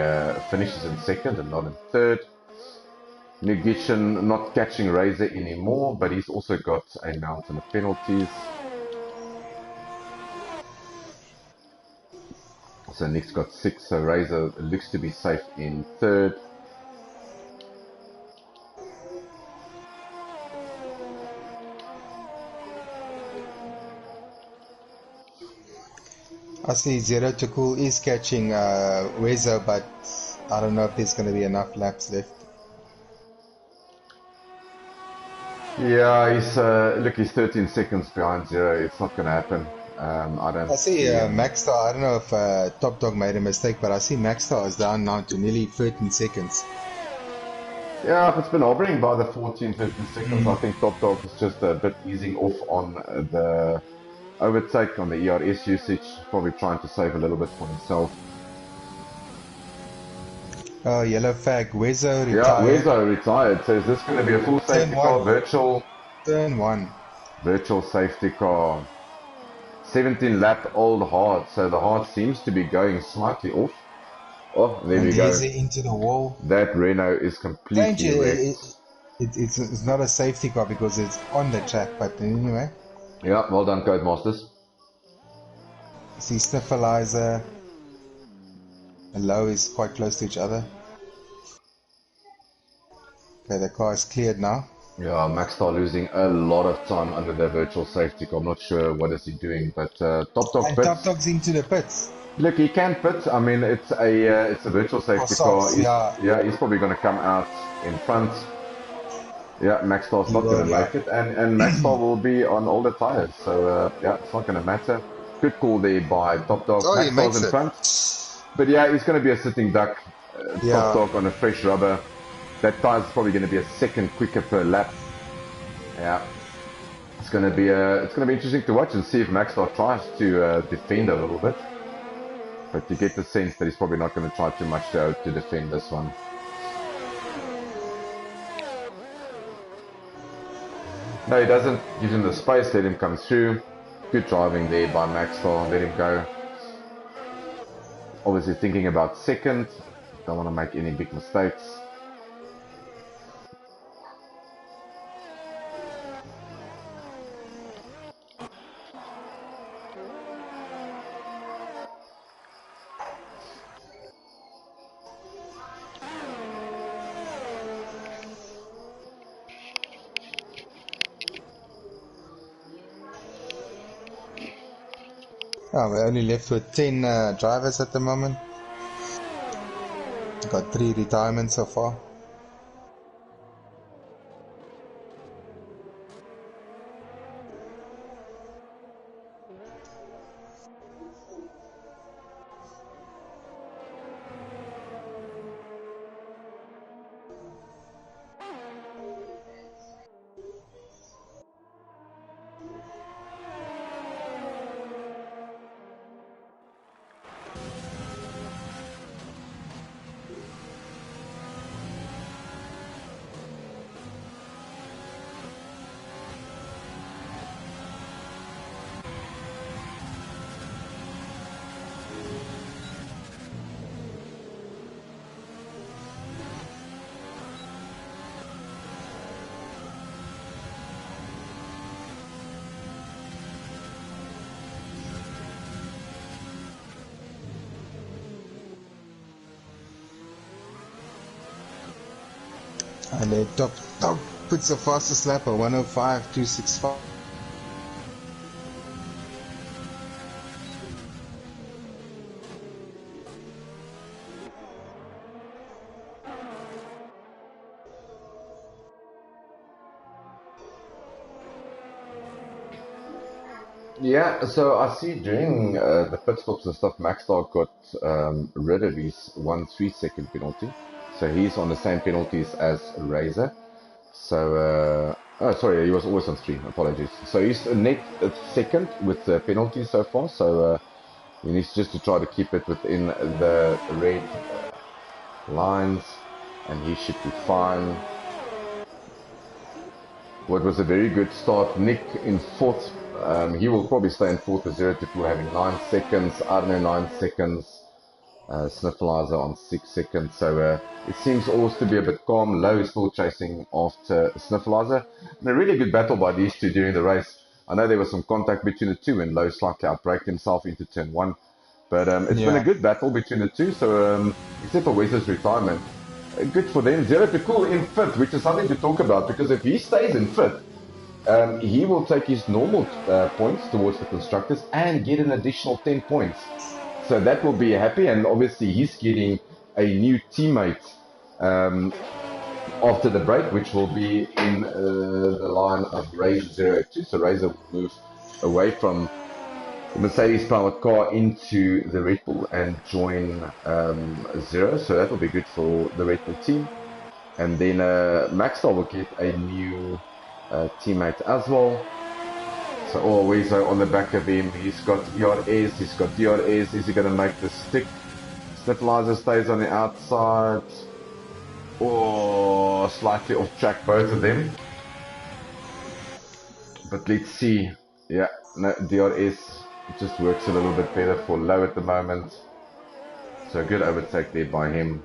finishes in second and not in third. Nugition not catching Razor anymore, but he's also got a mountain of penalties. So Nick's got 6, so Razor looks to be safe in third. I see Zero to Cool is catching Wezo, but I don't know if there's going to be enough laps left. Yeah, he's 13 seconds behind Zero. It's not going to happen. I don't I see see him. Maxstar. I don't know if Top Dog made a mistake, but I see Maxstar is down now to nearly 13 seconds. Yeah, if it's been hovering by the 14, 15 seconds, I think Top Dog is just a bit easing off on the overtake on the ERS usage, probably trying to save a little bit for himself. Oh, yellow flag. Wezo Yeah, retired. Wezo retired. So is this going to be a full Turn safety car, one. Turn one. virtual safety car? 17 lap old hard, so the hard seems to be going slightly off. Oh, there And we go. there's it into the wall. That Renault is Thank completely you. wrecked. It's not a safety car because it's on the track, but anyway. Yeah, well done, Codemasters. See Sniffalizer and Low is quite close to each other. Okay, the car is cleared now. Yeah, Maxstar losing a lot of time under the virtual safety car. I'm not sure what is he doing, but Top Dog And Top pits. Dog's into the pits. Look, he can pit. I mean, it's a virtual For safety car. softs, yeah. He's probably going to come out in front. Yeah, Maxstar's He not going will, to yeah. make it, and Maxstar will be on older tires. So yeah, it's not going to matter. Good call there by Top Dog. Oh, he Maxstar's makes in it. front, but yeah, he's going to be a sitting duck. Top Yeah. Dog on a fresh rubber. That tire's probably going to be a second quicker per lap. Yeah, it's going to be interesting to watch and see if Maxstar tries to defend a little bit. But you get the sense that he's probably not going to try too much to defend this one. No, he doesn't. Give him the space, let him come through. Good driving there by Maxstar, let him go. Obviously thinking about second. Don't want to make any big mistakes. Oh, we're only left with 10 drivers at the moment. Got 3 retirements so far. And then top puts the fastest lap at 105.265. Yeah, so I see during the pit stops and stuff, Maxstar got rid of his 1 3 second penalty. So he's on the same penalties as Razor. So, oh, sorry, he was always on 3. Apologies. So he's net second with the penalty so far. So he needs just to try to keep it within the red lines, and he should be fine. What was a very good start. Nick in fourth. He will probably stay in fourth as 0-2, having 9 seconds. Arno 9 seconds. Sniffleizer on 6 seconds. So it seems always to be a bit calm. Low is still chasing after Sniffleizer. And a really good battle by these two during the race. I know there was some contact between the two and Low slightly outbraked himself into turn 1. But it's been a Yeah. good battle between the two. So except for Wes's retirement, good for them. 0-2 in fifth, which is something to talk about, because if he stays in fifth, he will take his normal points towards the constructors and get an additional 10 points. So that will be happy, and obviously he's getting a new teammate after the break, which will be in the line of Razor 02. So Razor will move away from the Mercedes powered car into the Red Bull and join Zero. So that will be good for the Red Bull team. And then Maxwell will get a new teammate as well. So always on the back of him, he's got ERS, he's got DRS. Is he going to make the stick? Sniffleizer stays on the outside. Or slightly off track, both of them. But let's see. Yeah, no, DRS just works a little bit better for Low at the moment. So a good overtake there by him.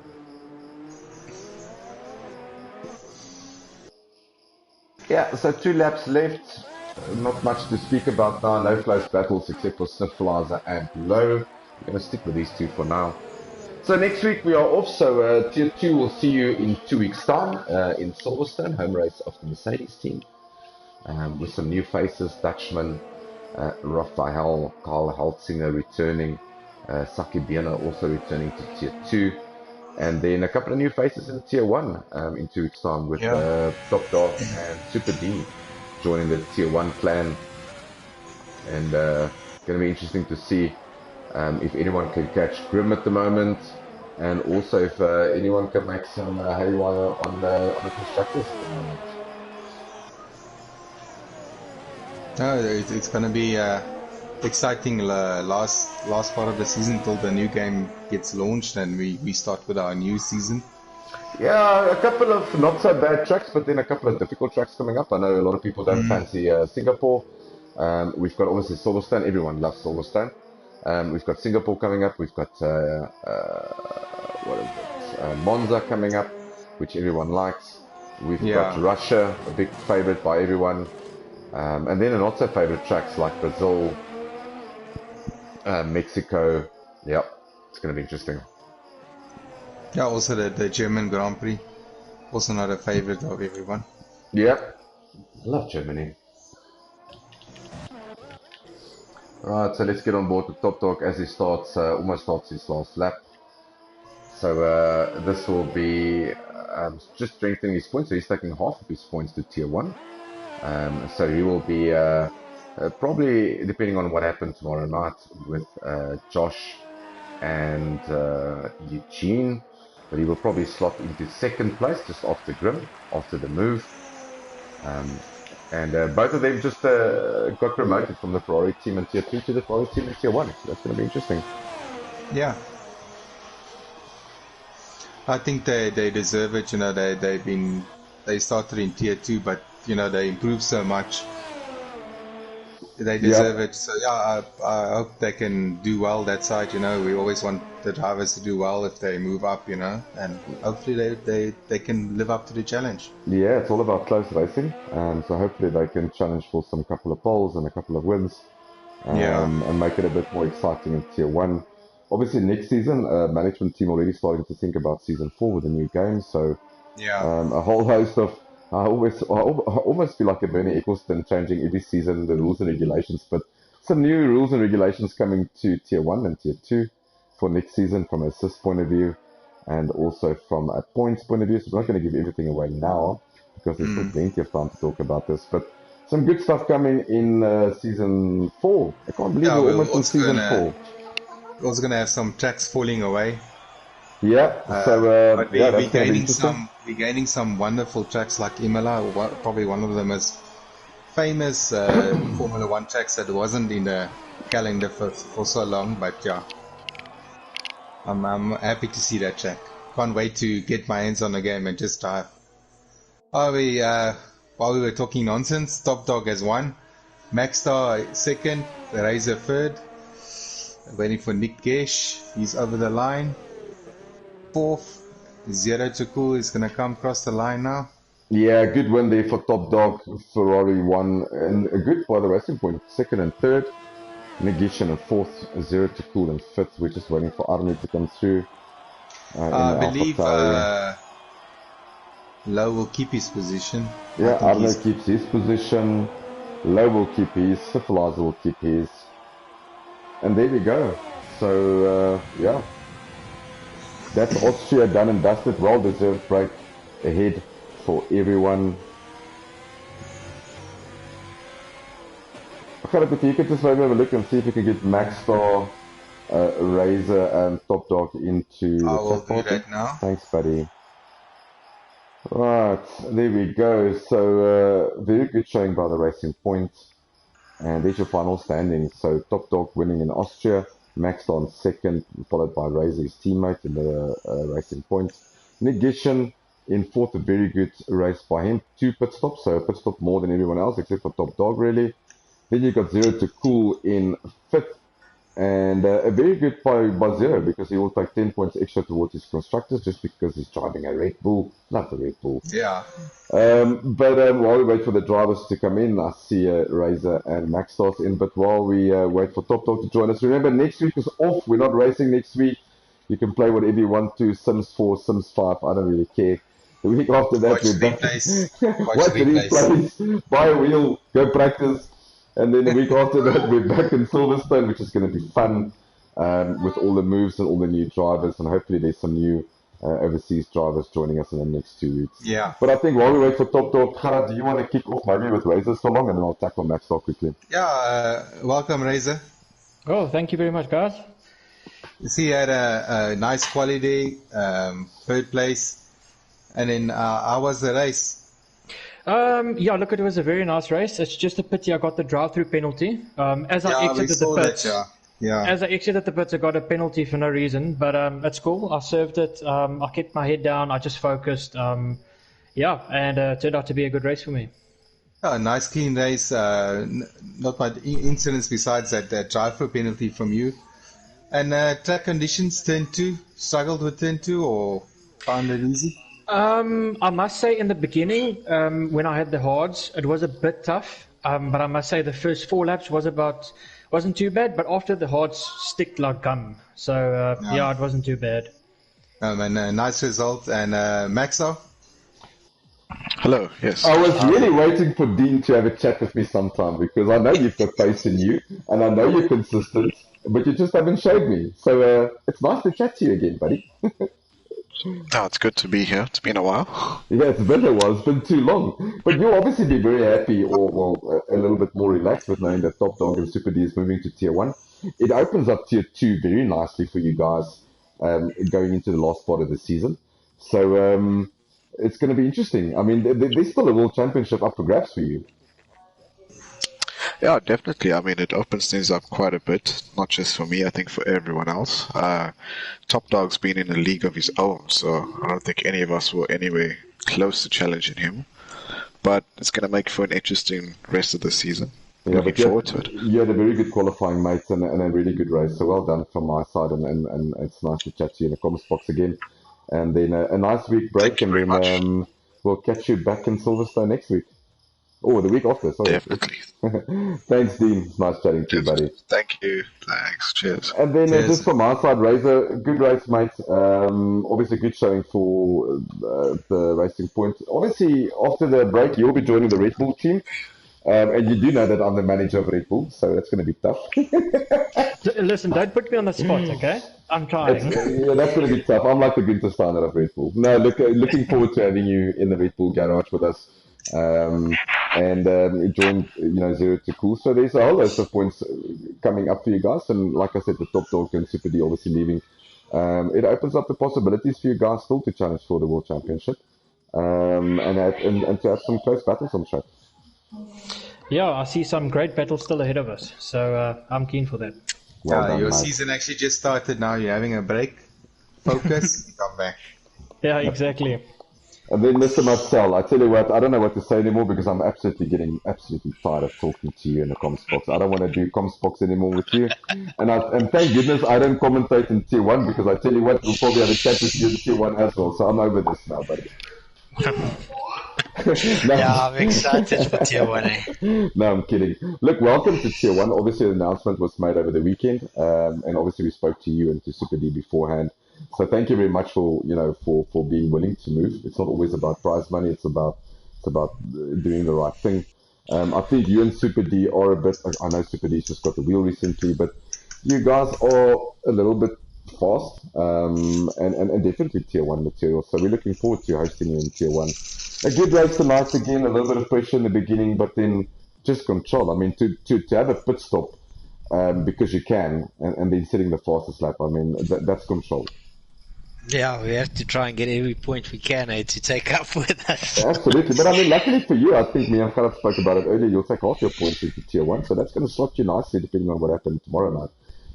Yeah, so 2 laps left. Not much to speak about now. No close battles except for Sniffleizer and Low. We're going to stick with these two for now. So next week we are off. So Tier 2 will see you in 2 weeks' time in Silverstone, home race of the Mercedes team. With some new faces, Dutchman, Raphael, Karl Heltzinger returning, Saki Biener also returning to Tier 2. And then a couple of new faces in Tier 1 in 2 weeks' time with Top Dog and Super D joining the Tier 1 clan. And going to be interesting to see if anyone can catch Grim at the moment, and also if anyone can make some haywire on the constructors at the moment. No, it's going to be exciting last part of the season till the new game gets launched and we start with our new season. Yeah, a couple of not so bad tracks, but then a couple of difficult tracks coming up. I know a lot of people don't fancy Singapore. We've got obviously Silverstone. Everyone loves Silverstone. We've got Singapore coming up. We've got what is it? Monza coming up, which everyone likes. We've got Russia, a big favorite by everyone. And then not so favorite tracks like Brazil, Mexico. Yeah, it's going to be interesting. Yeah, also the German Grand Prix, also not a favorite of everyone. Yeah, I love Germany. Right, so let's get on board the Top Dog as he starts, almost starts his last lap. So this will be just strengthening his points. So he's taking half of his points to Tier 1. So he will be probably, depending on what happens tomorrow night, with Josh and Eugene. But he will probably slot into second place just after Grim, after the move. And both of them just got promoted from the Ferrari team in Tier 2 to the Ferrari team in Tier 1. So that's going to be interesting. Yeah. I think they deserve it. You know, they started in Tier 2, but you know they improved so much. They deserve it. So yeah, I hope they can do well that side. You know, we always want the drivers to do well if they move up. You know, and hopefully they can live up to the challenge. Yeah, it's all about close racing. So hopefully they can challenge for some couple of poles and a couple of wins. And make it a bit more exciting in Tier 1. Obviously, next season, management team already starting to think about Season 4 with the new game. So Yeah. A whole host of. I almost feel like a Bernie Eccleston changing every season the rules and regulations, but some new rules and regulations coming to Tier 1 and Tier 2 for next season from a assist point of view and also from a points point of view. So we're not going to give everything away now because there's still Mm. plenty of time to talk about this. But some good stuff coming in Season 4. I can't believe Yeah, we're almost in Season 4. we're also gonna have some tracks falling away. Yeah, Uh, so but yeah, we that's going to be interesting. we're gaining some wonderful tracks like Imola, probably one of the most famous Formula One tracks that wasn't in the calendar for so long. But yeah, I'm happy to see that track. Can't wait to get my hands on the game and just drive. Oh, while we were talking nonsense, Top Dog has won. Maxstar second, Razor third. Waiting for Nick Gesh. He's over the line. Fourth, Zero to Cool is gonna come across the line now. Yeah, good win there for Top Dog. Ferrari won, and a good by the Racing Point, second and third. Negation in fourth, Zero to Cool in fifth. We're just waiting for Arne to come through in I the Alpha believe Tauri. Low will keep his position. I Yeah, think Arne he's. keeps his position. Low will keep his. Syphilizer will keep his. And there we go. So, yeah, that's Austria done and dusted. Well deserved break ahead for everyone. Okay, but you could just maybe have a look and see if you can get Maxstar, Razor, and Top Dog into I the will chat do party. that now. Thanks, buddy. Right, there we go. So, very good showing by the Racing Point. And there's your final standings. So, Top Dog winning in Austria, Maxstar in second, followed by Razor, his teammate in the Racing Point. Negation in fourth, a very good race by him. 2 pit stops, so a pit stop more than everyone else except for Top Dog, really. Then you got Zero to Cool in fifth, and a very good by Zero because he will take 10 points extra towards his constructors just because he's driving a Red Bull. Love the Red Bull. Yeah. But while we wait for the drivers to come in, I see Razor and Max starts in. But while we wait for Top Dog to join us, remember next week is off. We're not racing next week. You can play whatever you want to, Sims 4, Sims 5. I don't really care. The week after that, Watch we're back. replays. Watch Watch the replays. replays, buy a wheel, go practice. And then the week after that, we're back in Silverstone, which is going to be fun with all the moves and all the new drivers. And hopefully, there's some new overseas drivers joining us in the next 2 weeks. Yeah. But I think while we wait for Top Dog, Kara, do you want to kick off maybe with Razor so long? And then I'll tackle Max Star quickly. Yeah. Welcome, Razor. Oh, thank you very much, guys. You see, he had a nice quality, third place. And then how was the race? Yeah, look, it was a very nice race. It's just a pity I got the drive-through penalty. As I Yeah, we exited saw the that, pits, yeah. as I exited the pits, I got a penalty for no reason. But it's cool. I served it. I kept my head down. I just focused. Yeah, and it turned out to be a good race for me. Yeah, nice clean race. Not much incidents besides that drive-through penalty from you. And track conditions, turn 2, struggled with turn 2 or found it easy? I must say in the beginning, when I had the hards, it was a bit tough. But I must say the first 4 laps wasn't too bad. But after the hards sticked like gum. So yeah, it wasn't too bad. And a nice result. And Maxo? Hello, yes. I was really waiting for Dean to have a chat with me sometime because I know you've got faith in you and I know you're consistent, but you just haven't showed me. So it's nice to chat to you again, buddy. Oh, it's good to be here. It's been a while. Yeah, it's been a while. It's been too long. But you'll obviously be very happy or, well, a little bit more relaxed with knowing that Top Dog and Super D is moving to Tier 1. It opens up Tier 2 very nicely for you guys going into the last part of the season. So it's going to be interesting. I mean, there's still a World Championship up for grabs for you. Yeah, definitely. I mean, it opens things up quite a bit, not just for me, I think for everyone else. Top Dog's been in a league of his own, so I don't think any of us were anywhere close to challenging him. But it's going to make for an interesting rest of the season. Yeah, Looking but forward to it. you had a very good qualifying, mate, and a really good race. So well done from my side, and it's nice to chat to you in the comments box again. And then a nice week break, Thank you and very then much. we'll catch you back in Silverstone next week. Oh, the week after, sorry. Definitely. Thanks, Dean. Nice chatting to you, buddy. Thank you. Thanks. Cheers. And then Cheers. just from our side, Razor, good race, mate. Obviously, good showing for the Racing Point. Obviously, after the break, you'll be joining the Red Bull team. And you do know that I'm the manager of Red Bull, so that's going to be tough. Listen, don't put me on the spot, okay? I'm trying. Yeah, that's going to be tough. I'm like the Günther Steiner of Red Bull. No, looking forward to having you in the Red Bull garage with us. And join, 0 to Cool. So there's a whole list of points coming up for you guys. And like I said, the Top Dog and Super D obviously leaving. It opens up the possibilities for you guys still to challenge for the World Championship. And to have some close battles on track. Yeah, I see some great battles still ahead of us. So I'm keen for that. Well done, your mate. season actually just started now. You're having a break. Focus. Come back. Yeah, exactly. And then Mr. Marcel, I tell you what, I don't know what to say anymore because I'm getting absolutely tired of talking to you in the comms box. I don't want to do comms box anymore with you. And thank goodness I don't commentate in Tier 1 because I tell you what, we'll probably have a chat with you in Tier 1 as well. So I'm over this now, buddy. No. Yeah, I'm excited for Tier 1. No, I'm kidding. Look, welcome to Tier 1. Obviously, the announcement was made over the weekend. And obviously we spoke to you and to Super D beforehand. So thank you very much for being willing to move. It's not always about prize money. It's about doing the right thing. I think you and Super D are a bit. I know Super D's just got the wheel recently, but you guys are a little bit fast and definitely Tier 1 material. So we're looking forward to hosting you in Tier 1. A good race tonight again. A little bit of pressure in the beginning, but then just control. I mean, to have a pit stop because you can, and then setting the fastest lap. I mean, that's control. Yeah, we have to try and get every point we can to take up with us. Absolutely. But I mean, luckily for you, I think me and Khaled spoke about it earlier, you'll take half your points into Tier 1, so that's going to slot you nicely depending on what happens tomorrow night.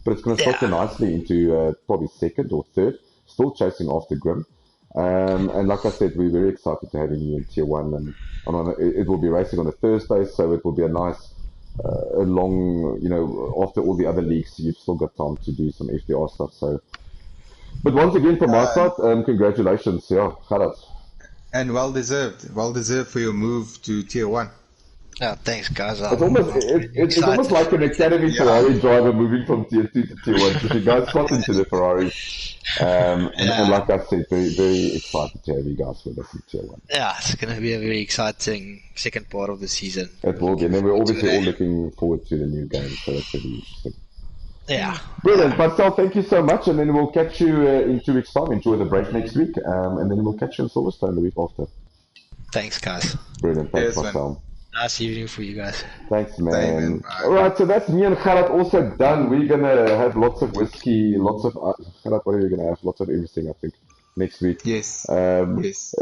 But it's going to slot you nicely into probably second or third, still chasing after Grim. And like I said, we're very excited to having you in Tier 1. And it will be racing on a Thursday, so it will be a nice, a long, after all the other leagues, you've still got time to do some FTR stuff. So. But once again, from my side, congratulations, Khaled. And well deserved for your move to Tier 1. Oh, thanks, guys. It's almost like an Academy Ferrari driver moving from Tier 2 to Tier 1. So you guys got into the Ferrari. And like I said, very, very excited to have you guys with us in Tier 1. Yeah, it's going to be a very exciting second part of the season. It will be. And then we're obviously all looking forward to the new game, so that's going to be interesting. Yeah. Brilliant. Marcel, thank you so much. And then we'll catch you in 2 weeks' time. Enjoy the break next week. And then we'll catch you in Silverstone the week after. Thanks, guys. Brilliant. Thanks, Marcel. Nice evening for you guys. Thanks, man. All right, so that's me and Khaled also done. We're going to have lots of whiskey, lots of... Khaled, what are you going to have? Lots of everything, I think, next week. Yes. Yes.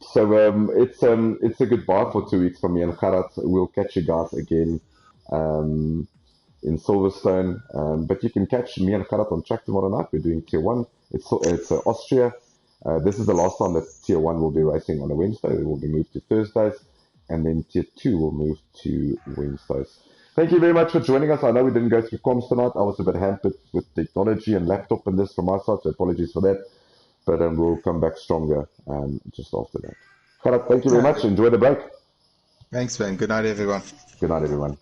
So it's a goodbye for 2 weeks from me and Khaled. We'll catch you guys again in Silverstone. But you can catch me and Khaled on track tomorrow night. We're doing Tier 1. It's Austria. This is the last time that Tier 1 will be racing on a Wednesday. It will be moved to Thursdays. And then Tier 2 will move to Wednesdays. Thank you very much for joining us. I know we didn't go through comms tonight. I was a bit hampered with technology and laptop and this from my side, so apologies for that. But we'll come back stronger just after that. Khaled, thank you very much. Enjoy the break. Thanks, man. Good night, everyone. Good night, everyone.